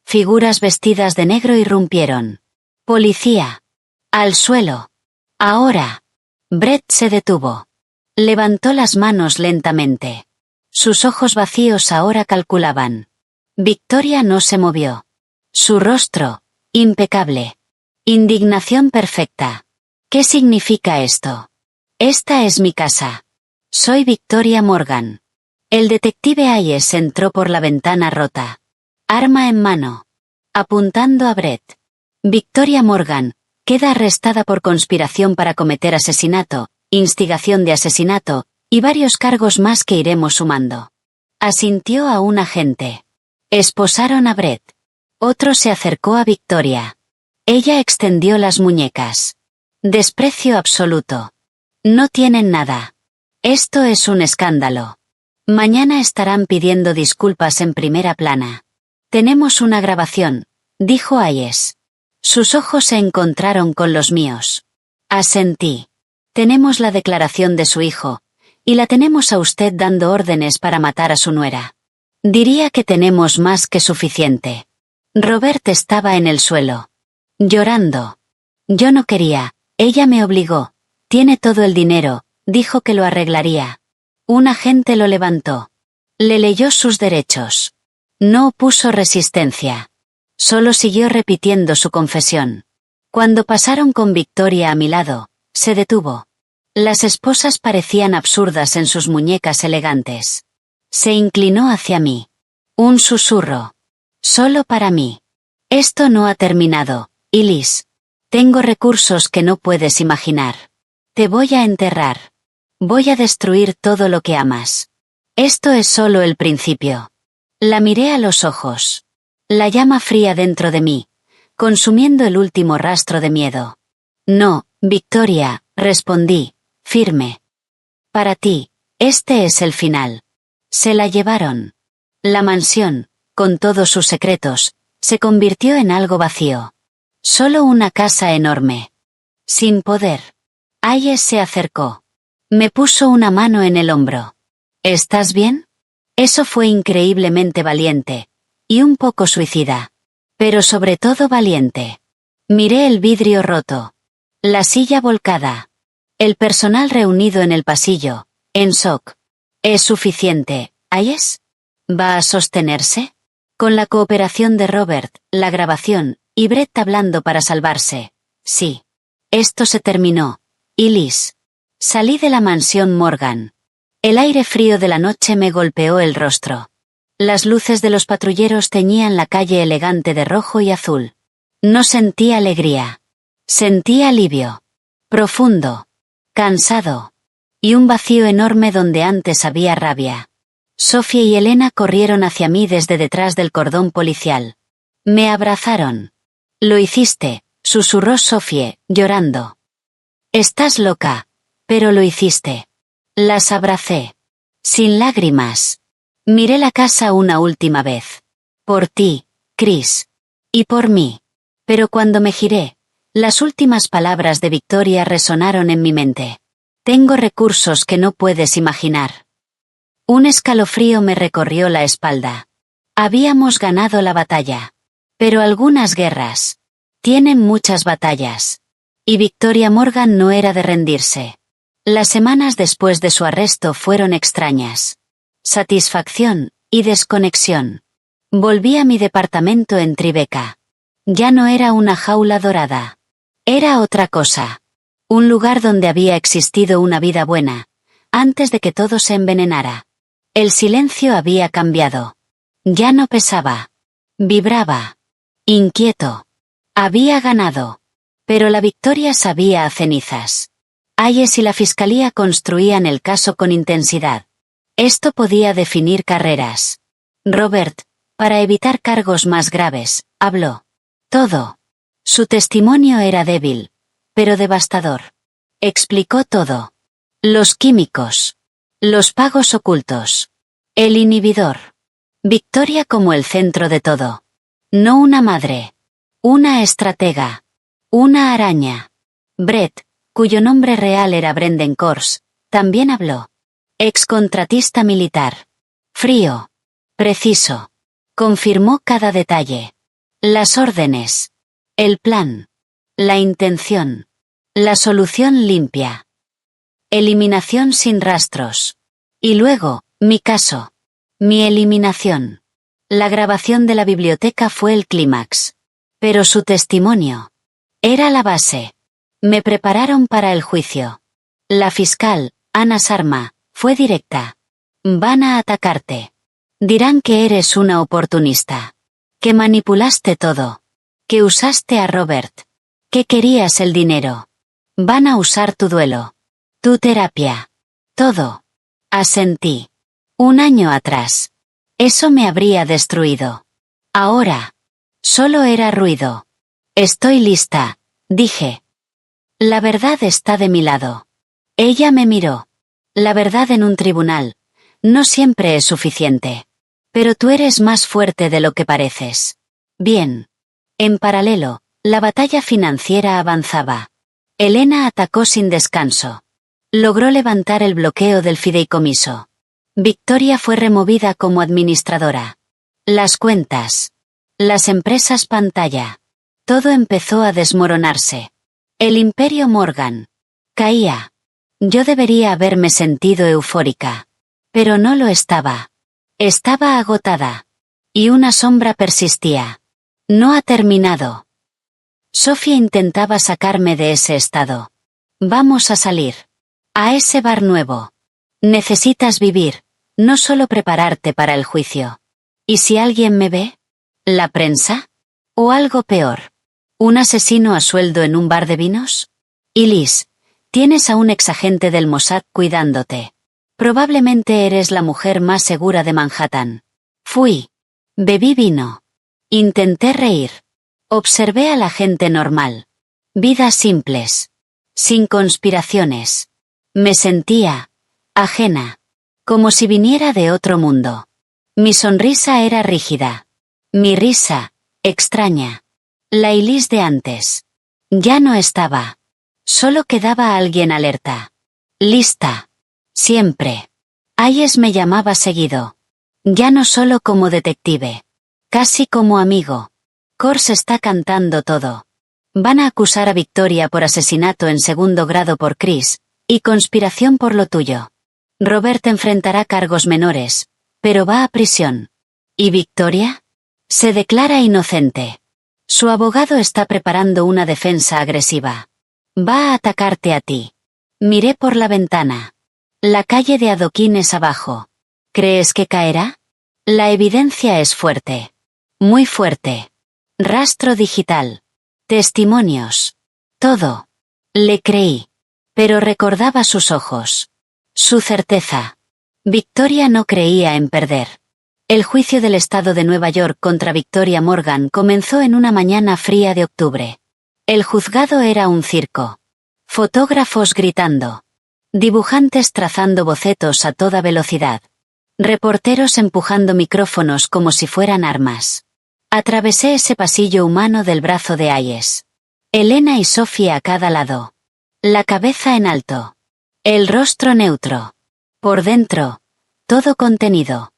Figuras vestidas de negro irrumpieron. Policía. Al suelo. Ahora. Brett se detuvo. Levantó las manos lentamente. Sus ojos vacíos ahora calculaban. Victoria no se movió. Su rostro, impecable. Indignación perfecta. ¿Qué significa esto? Esta es mi casa. Soy Victoria Morgan. El detective Hayes entró por la ventana rota. Arma en mano. Apuntando a Brett. Victoria Morgan queda arrestada por conspiración para cometer asesinato, instigación de asesinato, y varios cargos más que iremos sumando. Asintió a un agente. Esposaron a Brett. Otro se acercó a Victoria. Ella extendió las muñecas. Desprecio absoluto. No tienen nada. Esto es un escándalo. Mañana estarán pidiendo disculpas en primera plana. Tenemos una grabación, dijo Hayes. Sus ojos se encontraron con los míos. Asentí. Tenemos la declaración de su hijo, y la tenemos a usted dando órdenes para matar a su nuera. Diría que tenemos más que suficiente. Robert estaba en el suelo. Llorando. Yo no quería, ella me obligó. Tiene todo el dinero, dijo que lo arreglaría. Un agente lo levantó. Le leyó sus derechos. No opuso resistencia. Solo siguió repitiendo su confesión. Cuando pasaron con Victoria a mi lado, se detuvo. Las esposas parecían absurdas en sus muñecas elegantes. Se inclinó hacia mí. Un susurro. Solo para mí. Esto no ha terminado, Elise. Tengo recursos que no puedes imaginar. Te voy a enterrar. Voy a destruir todo lo que amas. Esto es solo el principio. La miré a los ojos. La llama fría dentro de mí, consumiendo el último rastro de miedo. No, Victoria, respondí, firme. Para ti, este es el final. Se la llevaron. La mansión, con todos sus secretos, se convirtió en algo vacío. Solo una casa enorme. Sin poder. Hayes se acercó. Me puso una mano en el hombro. ¿Estás bien? Eso fue increíblemente valiente. Y un poco suicida. Pero sobre todo valiente. Miré el vidrio roto. La silla volcada. El personal reunido en el pasillo, en shock. ¿Es suficiente, Hayes? ¿Va a sostenerse? Con la cooperación de Robert, la grabación, y Brett hablando para salvarse. Sí. Esto se terminó. Y Liz. Salí de la mansión Morgan. El aire frío de la noche me golpeó el rostro. Las luces de los patrulleros teñían la calle elegante de rojo y azul. No sentí alegría. Sentí alivio. Profundo. Cansado. Y un vacío enorme donde antes había rabia. Sophie y Elena corrieron hacia mí desde detrás del cordón policial. Me abrazaron. Lo hiciste, susurró Sophie, llorando. Estás loca. Pero lo hiciste. Las abracé. Sin lágrimas. Miré la casa una última vez. Por ti, Chris. Y por mí. Pero cuando me giré, las últimas palabras de Victoria resonaron en mi mente. Tengo recursos que no puedes imaginar. Un escalofrío me recorrió la espalda. Habíamos ganado la batalla. Pero algunas guerras tienen muchas batallas. Y Victoria Morgan no era de rendirse. Las semanas después de su arresto fueron extrañas. Satisfacción y desconexión. Volví a mi departamento en Tribeca. Ya no era una jaula dorada. Era otra cosa. Un lugar donde había existido una vida buena, antes de que todo se envenenara. El silencio había cambiado. Ya no pesaba. Vibraba. Inquieto. Había ganado. Pero la victoria sabía a cenizas. Hayes y la fiscalía construían el caso con intensidad. Esto podía definir carreras. Robert, para evitar cargos más graves, habló. Todo. Su testimonio era débil, pero devastador. Explicó todo. Los químicos. Los pagos ocultos. El inhibidor. Victoria como el centro de todo. No una madre. Una estratega. Una araña. Brett, cuyo nombre real era Brendan Kors, también habló. Excontratista militar. Frío. Preciso. Confirmó cada detalle. Las órdenes. El plan. La intención. La solución limpia. Eliminación sin rastros. Y luego, mi caso. Mi eliminación. La grabación de la biblioteca fue el clímax. Pero su testimonio era la base. Me prepararon para el juicio. La fiscal, Anna Sarma, fue directa. Van a atacarte. Dirán que eres una oportunista. Que manipulaste todo. Que usaste a Robert. Que querías el dinero. Van a usar tu duelo. Tu terapia. Todo. Asentí. Un año atrás. Eso me habría destruido. Ahora. Solo era ruido. Estoy lista, dije. La verdad está de mi lado. Ella me miró. La verdad en un tribunal. No siempre es suficiente. Pero tú eres más fuerte de lo que pareces. Bien. En paralelo, la batalla financiera avanzaba. Elena atacó sin descanso. Logró levantar el bloqueo del fideicomiso. Victoria fue removida como administradora. Las cuentas. Las empresas pantalla. Todo empezó a desmoronarse. El imperio Morgan. Caía. Yo debería haberme sentido eufórica. Pero no lo estaba. Estaba agotada. Y una sombra persistía. No ha terminado. Sofía intentaba sacarme de ese estado. Vamos a salir. A ese bar nuevo. Necesitas vivir, no solo prepararte para el juicio. ¿Y si alguien me ve? ¿La prensa? ¿O algo peor? ¿Un asesino a sueldo en un bar de vinos? Y Liz, tienes a un exagente del Mossad cuidándote. Probablemente eres la mujer más segura de Manhattan. Fui. Bebí vino. Intenté reír. Observé a la gente normal. Vidas simples. Sin conspiraciones. Me sentía ajena. Como si viniera de otro mundo. Mi sonrisa era rígida. Mi risa, extraña. La Elise de antes. Ya no estaba. Solo quedaba alguien alerta. Lista. Siempre. Hayes me llamaba seguido. Ya no solo como detective. Casi como amigo. Kors está cantando todo. Van a acusar a Victoria por asesinato en segundo grado por Chris, y conspiración por lo tuyo. Robert enfrentará cargos menores, pero va a prisión. ¿Y Victoria? Se declara inocente. Su abogado está preparando una defensa agresiva. Va a atacarte a ti. Miré por la ventana. La calle de adoquines abajo. ¿Crees que caerá? La evidencia es fuerte. Muy fuerte. Rastro digital. Testimonios. Todo. Le creí. Pero recordaba sus ojos. Su certeza. Victoria no creía en perder. El juicio del estado de Nueva York contra Victoria Morgan comenzó en una mañana fría de octubre. El juzgado era un circo. Fotógrafos gritando. Dibujantes trazando bocetos a toda velocidad. Reporteros empujando micrófonos como si fueran armas. Atravesé ese pasillo humano del brazo de Hayes. Elena y Sofía a cada lado. La cabeza en alto. El rostro neutro. Por dentro, todo contenido.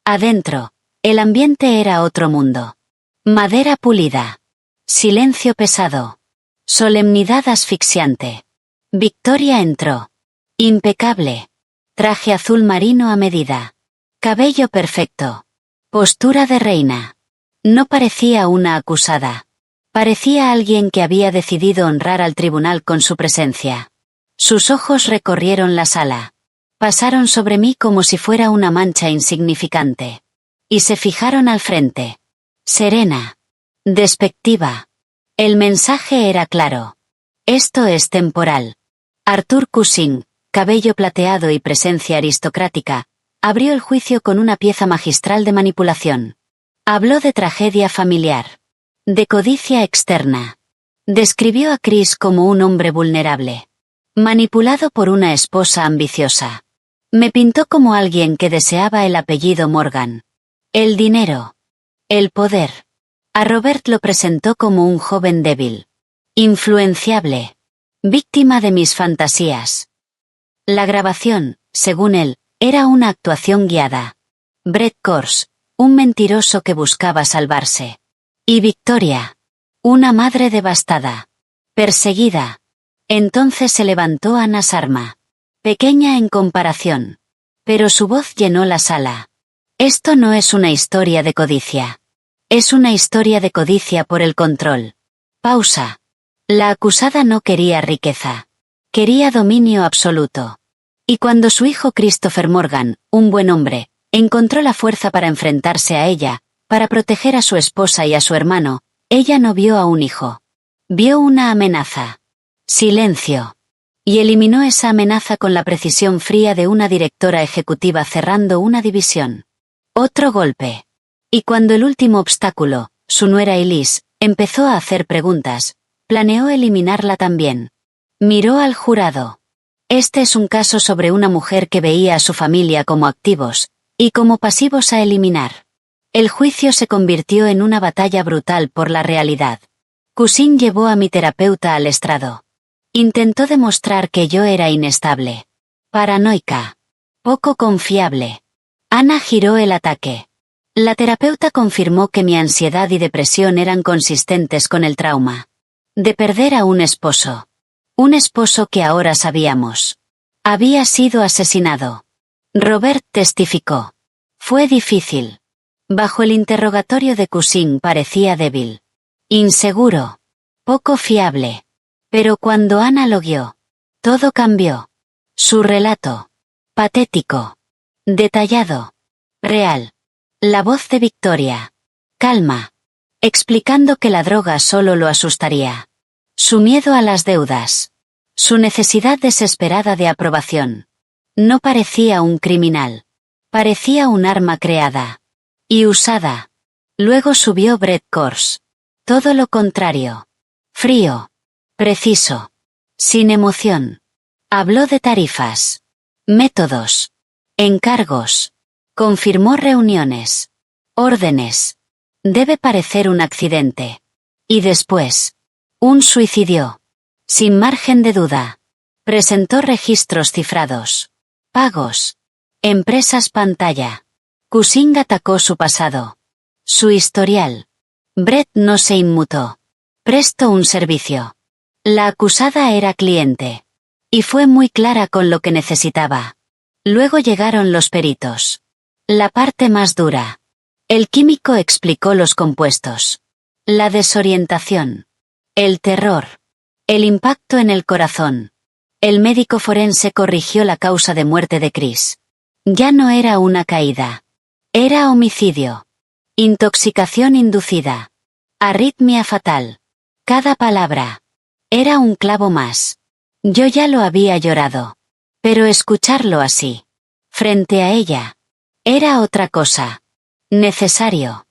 Adentro, el ambiente era otro mundo. Madera pulida. Silencio pesado. Solemnidad asfixiante. Victoria entró. Impecable. Traje azul marino a medida. Cabello perfecto. Postura de reina. No parecía una acusada. Parecía alguien que había decidido honrar al tribunal con su presencia. Sus ojos recorrieron la sala. Pasaron sobre mí como si fuera una mancha insignificante. Y se fijaron al frente. Serena. Despectiva. El mensaje era claro. Esto es temporal. Arthur Cushing, cabello plateado y presencia aristocrática, abrió el juicio con una pieza magistral de manipulación. Habló de tragedia familiar. De codicia externa. Describió a Chris como un hombre vulnerable. Manipulado por una esposa ambiciosa. Me pintó como alguien que deseaba el apellido Morgan. El dinero. El poder. A Robert lo presentó como un joven débil. Influenciable. Víctima de mis fantasías. La grabación, según él, era una actuación guiada. Brett Kors, un mentiroso que buscaba salvarse. Y Victoria. Una madre devastada. Perseguida. Entonces se levantó Anna Sharma. Pequeña en comparación. Pero su voz llenó la sala. Esto no es una historia de codicia. Es una historia de codicia por el control. Pausa. La acusada no quería riqueza. Quería dominio absoluto. Y cuando su hijo Christopher Morgan, un buen hombre, encontró la fuerza para enfrentarse a ella, para proteger a su esposa y a su hermano, ella no vio a un hijo. Vio una amenaza. Silencio. Y eliminó esa amenaza con la precisión fría de una directora ejecutiva cerrando una división. Otro golpe. Y cuando el último obstáculo, su nuera Elise, empezó a hacer preguntas, planeó eliminarla también. Miró al jurado. Este es un caso sobre una mujer que veía a su familia como activos, y como pasivos a eliminar. El juicio se convirtió en una batalla brutal por la realidad. Cushing llevó a mi terapeuta al estrado. Intentó demostrar que yo era inestable. Paranoica. Poco confiable. Anna giró el ataque. La terapeuta confirmó que mi ansiedad y depresión eran consistentes con el trauma. De perder a un esposo. Un esposo que ahora sabíamos. Había sido asesinado. Robert testificó. Fue difícil. Bajo el interrogatorio de Cushing parecía débil. Inseguro. Poco fiable. Pero cuando Anna lo guió, todo cambió. Su relato. Patético. Detallado. Real. La voz de Victoria. Calma. Explicando que la droga solo lo asustaría. Su miedo a las deudas. Su necesidad desesperada de aprobación. No parecía un criminal. Parecía un arma creada. Y usada. Luego subió Brett Kors. Todo lo contrario. Frío. Preciso. Sin emoción. Habló de tarifas. Métodos. Encargos. Confirmó reuniones. Órdenes. Debe parecer un accidente. Y después. Un suicidio. Sin margen de duda. Presentó registros cifrados. Pagos. Empresas pantalla. Cushing atacó su pasado. Su historial. Brett no se inmutó. Prestó un servicio. La acusada era cliente. Y fue muy clara con lo que necesitaba. Luego llegaron los peritos. La parte más dura. El químico explicó los compuestos. La desorientación. El terror. El impacto en el corazón. El médico forense corrigió la causa de muerte de Chris. Ya no era una caída. Era homicidio. Intoxicación inducida. Arritmia fatal. Cada palabra. Era un clavo más. Yo ya lo había llorado. Pero escucharlo así. Frente a ella. Era otra cosa. Necesario.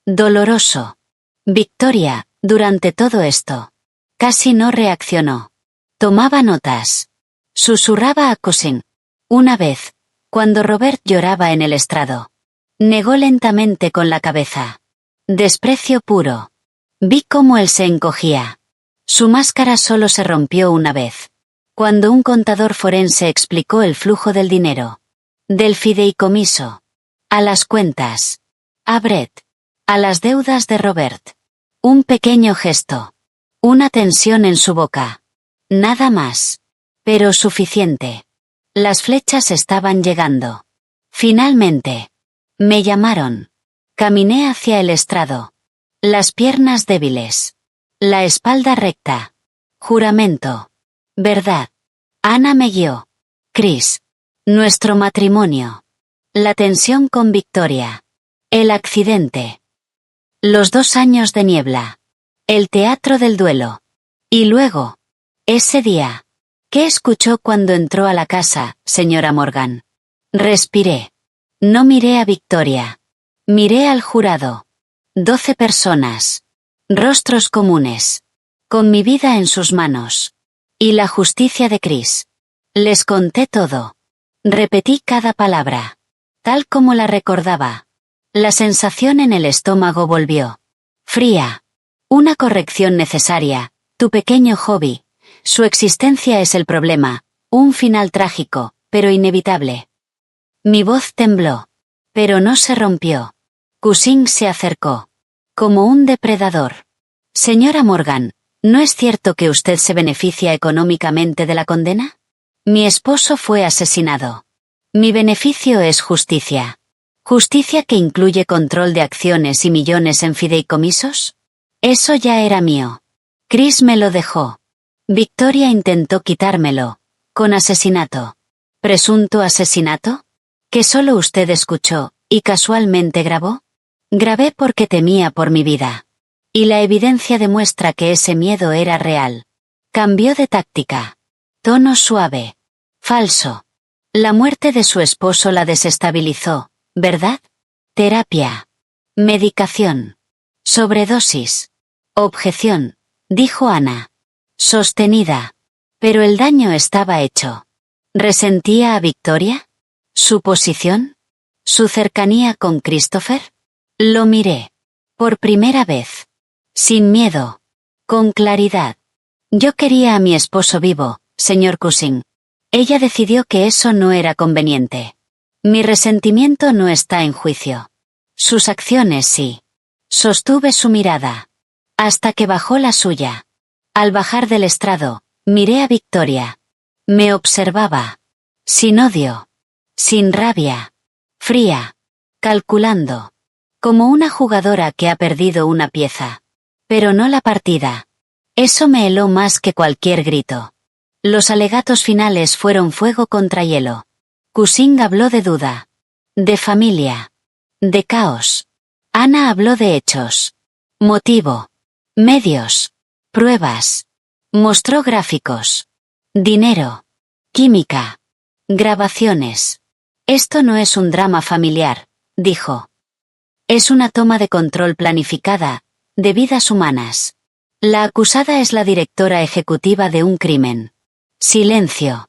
Doloroso. Victoria, durante todo esto. Casi no reaccionó. Tomaba notas. Susurraba a Cushing. Una vez, cuando Robert lloraba en el estrado. Negó lentamente con la cabeza. Desprecio puro. Vi cómo él se encogía. Su máscara solo se rompió una vez. Cuando un contador forense explicó el flujo del dinero. Del fideicomiso. A las cuentas. A Brett. A las deudas de Robert. Un pequeño gesto. Una tensión en su boca. Nada más. Pero suficiente. Las flechas estaban llegando. Finalmente. Me llamaron. Caminé hacia el estrado. Las piernas débiles. La espalda recta. Juramento. Verdad. Ana me guió. Chris. Nuestro matrimonio. La tensión con Victoria. El accidente. Los 2 años de niebla. El teatro del duelo. Y luego. Ese día. ¿Qué escuchó cuando entró a la casa, señora Morgan? Respiré. No miré a Victoria. Miré al jurado. 12 personas. Rostros comunes. Con mi vida en sus manos. Y la justicia de Chris. Les conté todo. Repetí cada palabra. Tal como la recordaba. La sensación en el estómago volvió. Fría. Una corrección necesaria. Tu pequeño hobby. Su existencia es el problema. Un final trágico, pero inevitable. Mi voz tembló. Pero no se rompió. Cushing se acercó. Como un depredador. Señora Morgan, ¿no es cierto que usted se beneficia económicamente de la condena? Mi esposo fue asesinado. Mi beneficio es justicia. ¿Justicia que incluye control de acciones y millones en fideicomisos? Eso ya era mío. Chris me lo dejó. Victoria intentó quitármelo. Con asesinato. ¿Presunto asesinato? ¿Que solo usted escuchó, y casualmente grabó? Grabé porque temía por mi vida. Y la evidencia demuestra que ese miedo era real. Cambió de táctica. Tono suave. Falso. La muerte de su esposo la desestabilizó, ¿verdad? Terapia. Medicación. Sobredosis. Objeción, dijo Ana. Sostenida. Pero el daño estaba hecho. ¿Resentía a Victoria? ¿Su posición? ¿Su cercanía con Christopher? Lo miré. Por primera vez. Sin miedo. Con claridad. Yo quería a mi esposo vivo, señor Cushing. Ella decidió que eso no era conveniente. Mi resentimiento no está en juicio. Sus acciones sí. Sostuve su mirada. Hasta que bajó la suya. Al bajar del estrado, miré a Victoria. Me observaba. Sin odio. Sin rabia. Fría. Calculando. Como una jugadora que ha perdido una pieza. Pero no la partida. Eso me heló más que cualquier grito. Los alegatos finales fueron fuego contra hielo. Cushing habló de duda. De familia. De caos. Ana habló de hechos. Motivo. Medios. Pruebas. Mostró gráficos. Dinero. Química. Grabaciones. Esto no es un drama familiar, dijo. Es una toma de control planificada, de vidas humanas. La acusada es la directora ejecutiva de un crimen. Silencio.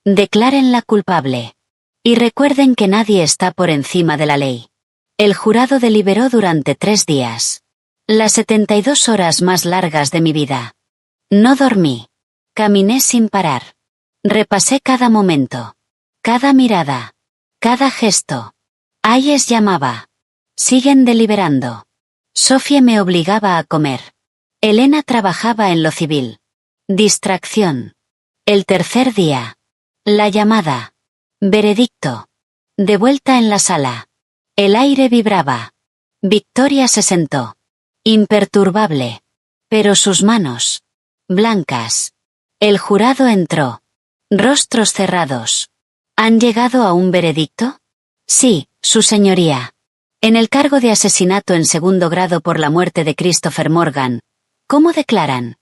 Declárenla culpable. Y recuerden que nadie está por encima de la ley. El jurado deliberó durante 3 días. Las 72 horas más largas de mi vida. No dormí. Caminé sin parar. Repasé cada momento. Cada mirada. Cada gesto. Ayes llamaba. Siguen deliberando. Sophie me obligaba a comer. Elena trabajaba en lo civil. Distracción. El tercer día. La llamada. Veredicto. De vuelta en la sala. El aire vibraba. Victoria se sentó. Imperturbable. Pero sus manos. Blancas. El jurado entró. Rostros cerrados. ¿Han llegado a un veredicto? Sí, su señoría. En el cargo de asesinato en 2º grado por la muerte de Christopher Morgan. ¿Cómo declaran?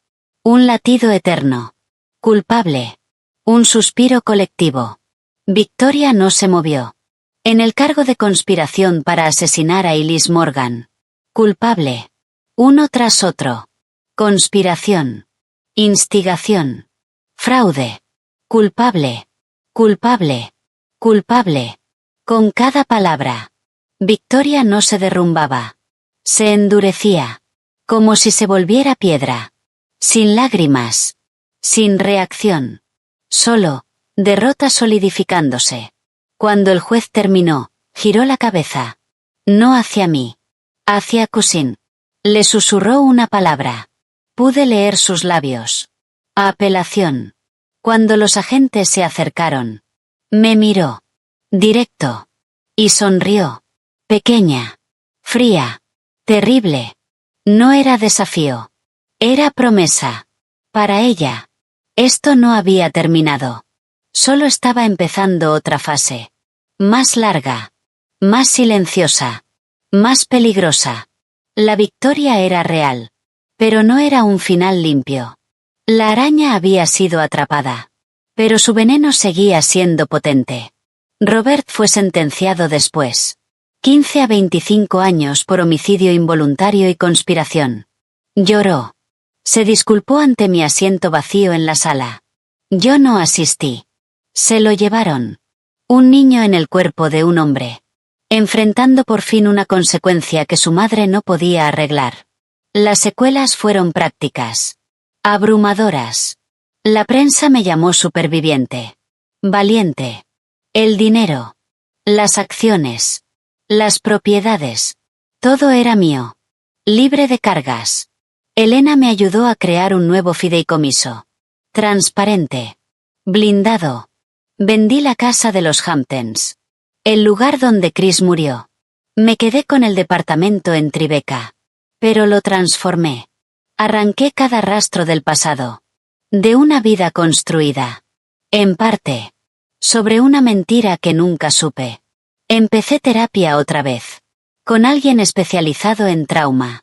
Un latido eterno. Culpable. Un suspiro colectivo. Victoria no se movió. En el cargo de conspiración para asesinar a Elise Morgan. Culpable. Uno tras otro. Conspiración. Instigación. Fraude. Culpable. Culpable. Culpable. Con cada palabra. Victoria no se derrumbaba. Se endurecía. Como si se volviera piedra. Sin lágrimas. Sin reacción. Solo, derrota solidificándose. Cuando el juez terminó, giró la cabeza. No hacia mí. Hacia Cushing. Le susurró una palabra. Pude leer sus labios. Apelación. Cuando los agentes se acercaron. Me miró. Directo. Y sonrió. Pequeña. Fría. Terrible. No era desafío. Era promesa. Para ella. Esto no había terminado. Solo estaba empezando otra fase. Más larga. Más silenciosa. Más peligrosa. La victoria era real. Pero no era un final limpio. La araña había sido atrapada. Pero su veneno seguía siendo potente. Robert fue sentenciado después. 15 a 25 años por homicidio involuntario y conspiración. Lloró. Se disculpó ante mi asiento vacío en la sala. Yo no asistí. Se lo llevaron. Un niño en el cuerpo de un hombre. Enfrentando por fin una consecuencia que su madre no podía arreglar. Las secuelas fueron prácticas. Abrumadoras. La prensa me llamó superviviente. Valiente. El dinero. Las acciones. Las propiedades. Todo era mío. Libre de cargas. Elena me ayudó a crear un nuevo fideicomiso. Transparente. Blindado. Vendí la casa de los Hamptons. El lugar donde Chris murió. Me quedé con el departamento en Tribeca. Pero lo transformé. Arranqué cada rastro del pasado. De una vida construida. En parte. Sobre una mentira que nunca supe. Empecé terapia otra vez. Con alguien especializado en trauma.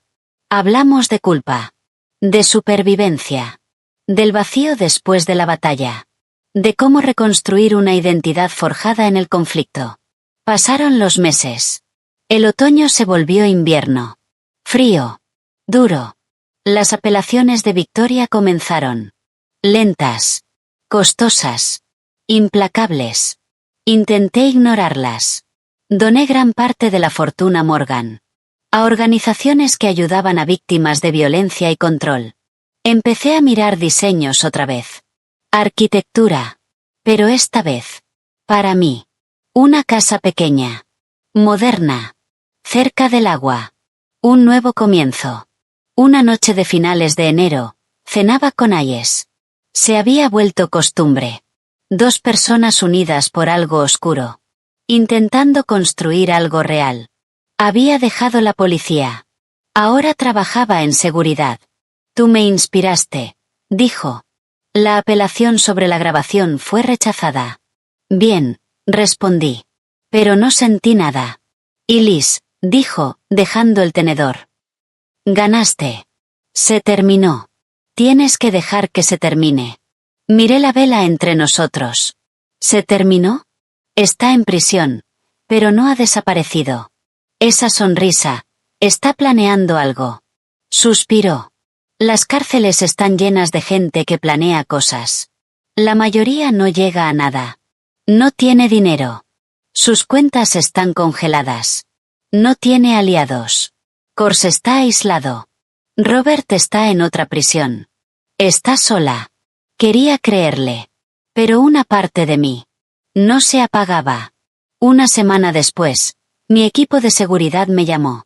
Hablamos de culpa. De supervivencia. Del vacío después de la batalla. De cómo reconstruir una identidad forjada en el conflicto. Pasaron los meses. El otoño se volvió invierno. Frío. Duro. Las apelaciones de Victoria comenzaron. Lentas. Costosas. Implacables. Intenté ignorarlas. Doné gran parte de la fortuna Morgan. A organizaciones que ayudaban a víctimas de violencia y control. Empecé a mirar diseños otra vez. Arquitectura. Pero esta vez. Para mí. Una casa pequeña. Moderna. Cerca del agua. Un nuevo comienzo. Una noche de finales de enero, cenaba con Ayes. Se había vuelto costumbre. Dos personas unidas por algo oscuro. Intentando construir algo real. Había dejado la policía. Ahora trabajaba en seguridad. Tú me inspiraste, dijo. La apelación sobre la grabación fue rechazada. Bien, respondí. Pero no sentí nada. Y Liz, dijo, dejando el tenedor. Ganaste. Se terminó. Tienes que dejar que se termine. Miré la vela entre nosotros. ¿Se terminó? Está en prisión, pero no ha desaparecido. Esa sonrisa, está planeando algo. Suspiró. Las cárceles están llenas de gente que planea cosas. La mayoría no llega a nada. No tiene dinero. Sus cuentas están congeladas. No tiene aliados. Kors está aislado. Robert está en otra prisión. Está sola. Quería creerle. Pero una parte de mí no se apagaba. Una semana después, mi equipo de seguridad me llamó.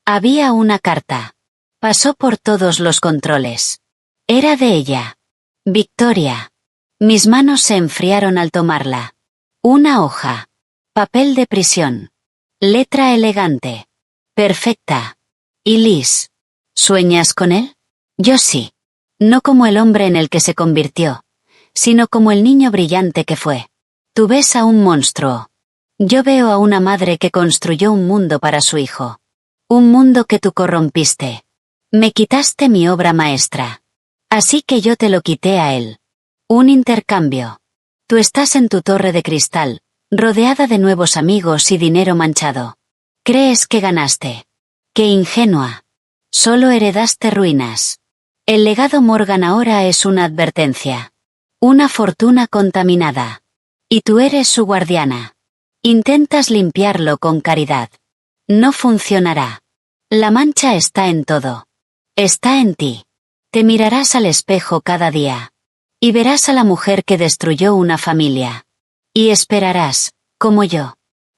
Había una carta. Pasó por todos los controles. Era de ella. Victoria. Mis manos se enfriaron al tomarla. Una hoja. Papel de prisión. Letra elegante. Perfecta. ¿Y Liz? ¿Sueñas con él? Yo sí. No como el hombre en el que se convirtió, sino como el niño brillante que fue. Tú ves a un monstruo. Yo veo a una madre que construyó un mundo para su hijo. Un mundo que tú corrompiste. Me quitaste mi obra maestra. Así que yo te lo quité a él. Un intercambio. Tú estás en tu torre de cristal, rodeada de nuevos amigos y dinero manchado. Crees que ganaste. Qué ingenua. Solo heredaste ruinas. El legado Morgan ahora es una advertencia. Una fortuna contaminada. Y tú eres su guardiana. Intentas limpiarlo con caridad. No funcionará. La mancha está en todo. Está en ti. Te mirarás al espejo cada día. Y verás a la mujer que destruyó una familia. Y esperarás, como yo,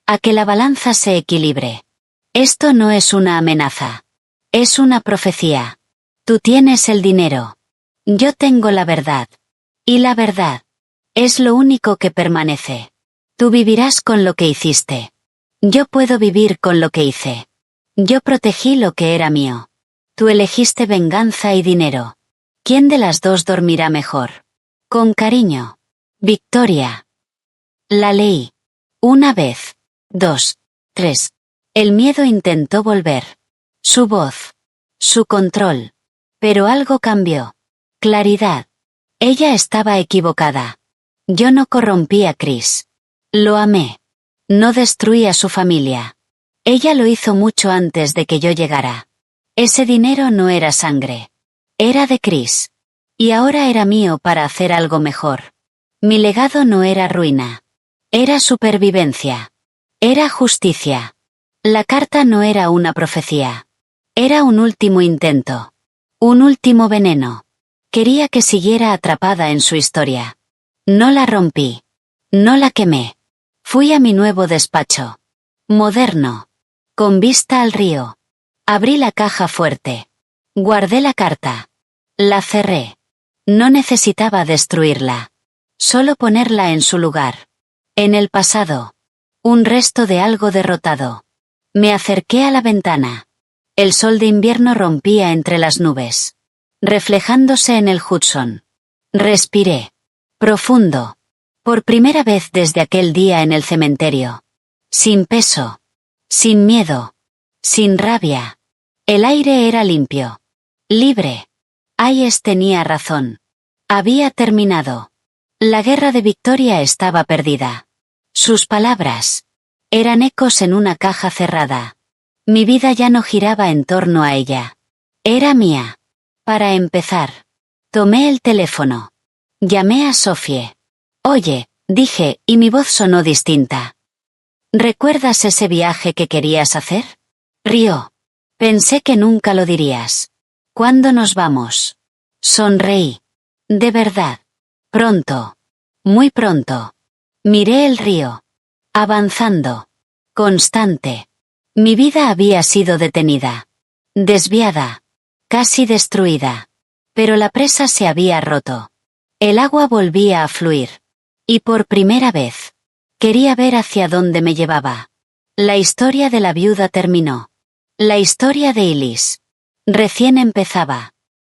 a que la balanza se equilibre. Esto no es una amenaza. Es una profecía. Tú tienes el dinero. Yo tengo la verdad. Y la verdad es lo único que permanece. Tú vivirás con lo que hiciste. Yo puedo vivir con lo que hice. Yo protegí lo que era mío. Tú elegiste venganza y dinero. ¿Quién de las dos dormirá mejor? Con cariño. Victoria. La leí. 1 vez. 2. 3. El miedo intentó volver. Su voz. Su control. Pero algo cambió. Claridad. Ella estaba equivocada. Yo no corrompí a Chris. Lo amé. No destruí a su familia. Ella lo hizo mucho antes de que yo llegara. Ese dinero no era sangre. Era de Chris. Y ahora era mío para hacer algo mejor. Mi legado no era ruina. Era supervivencia. Era justicia. La carta no era una profecía. Era un último intento. Un último veneno. Quería que siguiera atrapada en su historia. No la rompí. No la quemé. Fui a mi nuevo despacho. Moderno. Con vista al río. Abrí la caja fuerte. Guardé la carta. La cerré. No necesitaba destruirla. Solo ponerla en su lugar. En el pasado. Un resto de algo derrotado. Me acerqué a la ventana. El sol de invierno rompía entre las nubes, reflejándose en el Hudson. Respiré. Profundo. Por primera vez desde aquel día en el cementerio. Sin peso. Sin miedo. Sin rabia. El aire era limpio. Libre. Hayes tenía razón. Había terminado. La guerra de Victoria estaba perdida. Sus palabras eran ecos en una caja cerrada. Mi vida ya no giraba en torno a ella. Era mía. Para empezar, tomé el teléfono. Llamé a Sophie. Oye, dije, y mi voz sonó distinta. ¿Recuerdas ese viaje que querías hacer? Rió. Pensé que nunca lo dirías. ¿Cuándo nos vamos? Sonreí. De verdad. Pronto. Muy pronto. Miré el río. Avanzando. Constante. Mi vida había sido detenida. Desviada. Casi destruida. Pero la presa se había roto. El agua volvía a fluir. Y por primera vez, quería ver hacia dónde me llevaba. La historia de la viuda terminó. La historia de Elise recién empezaba.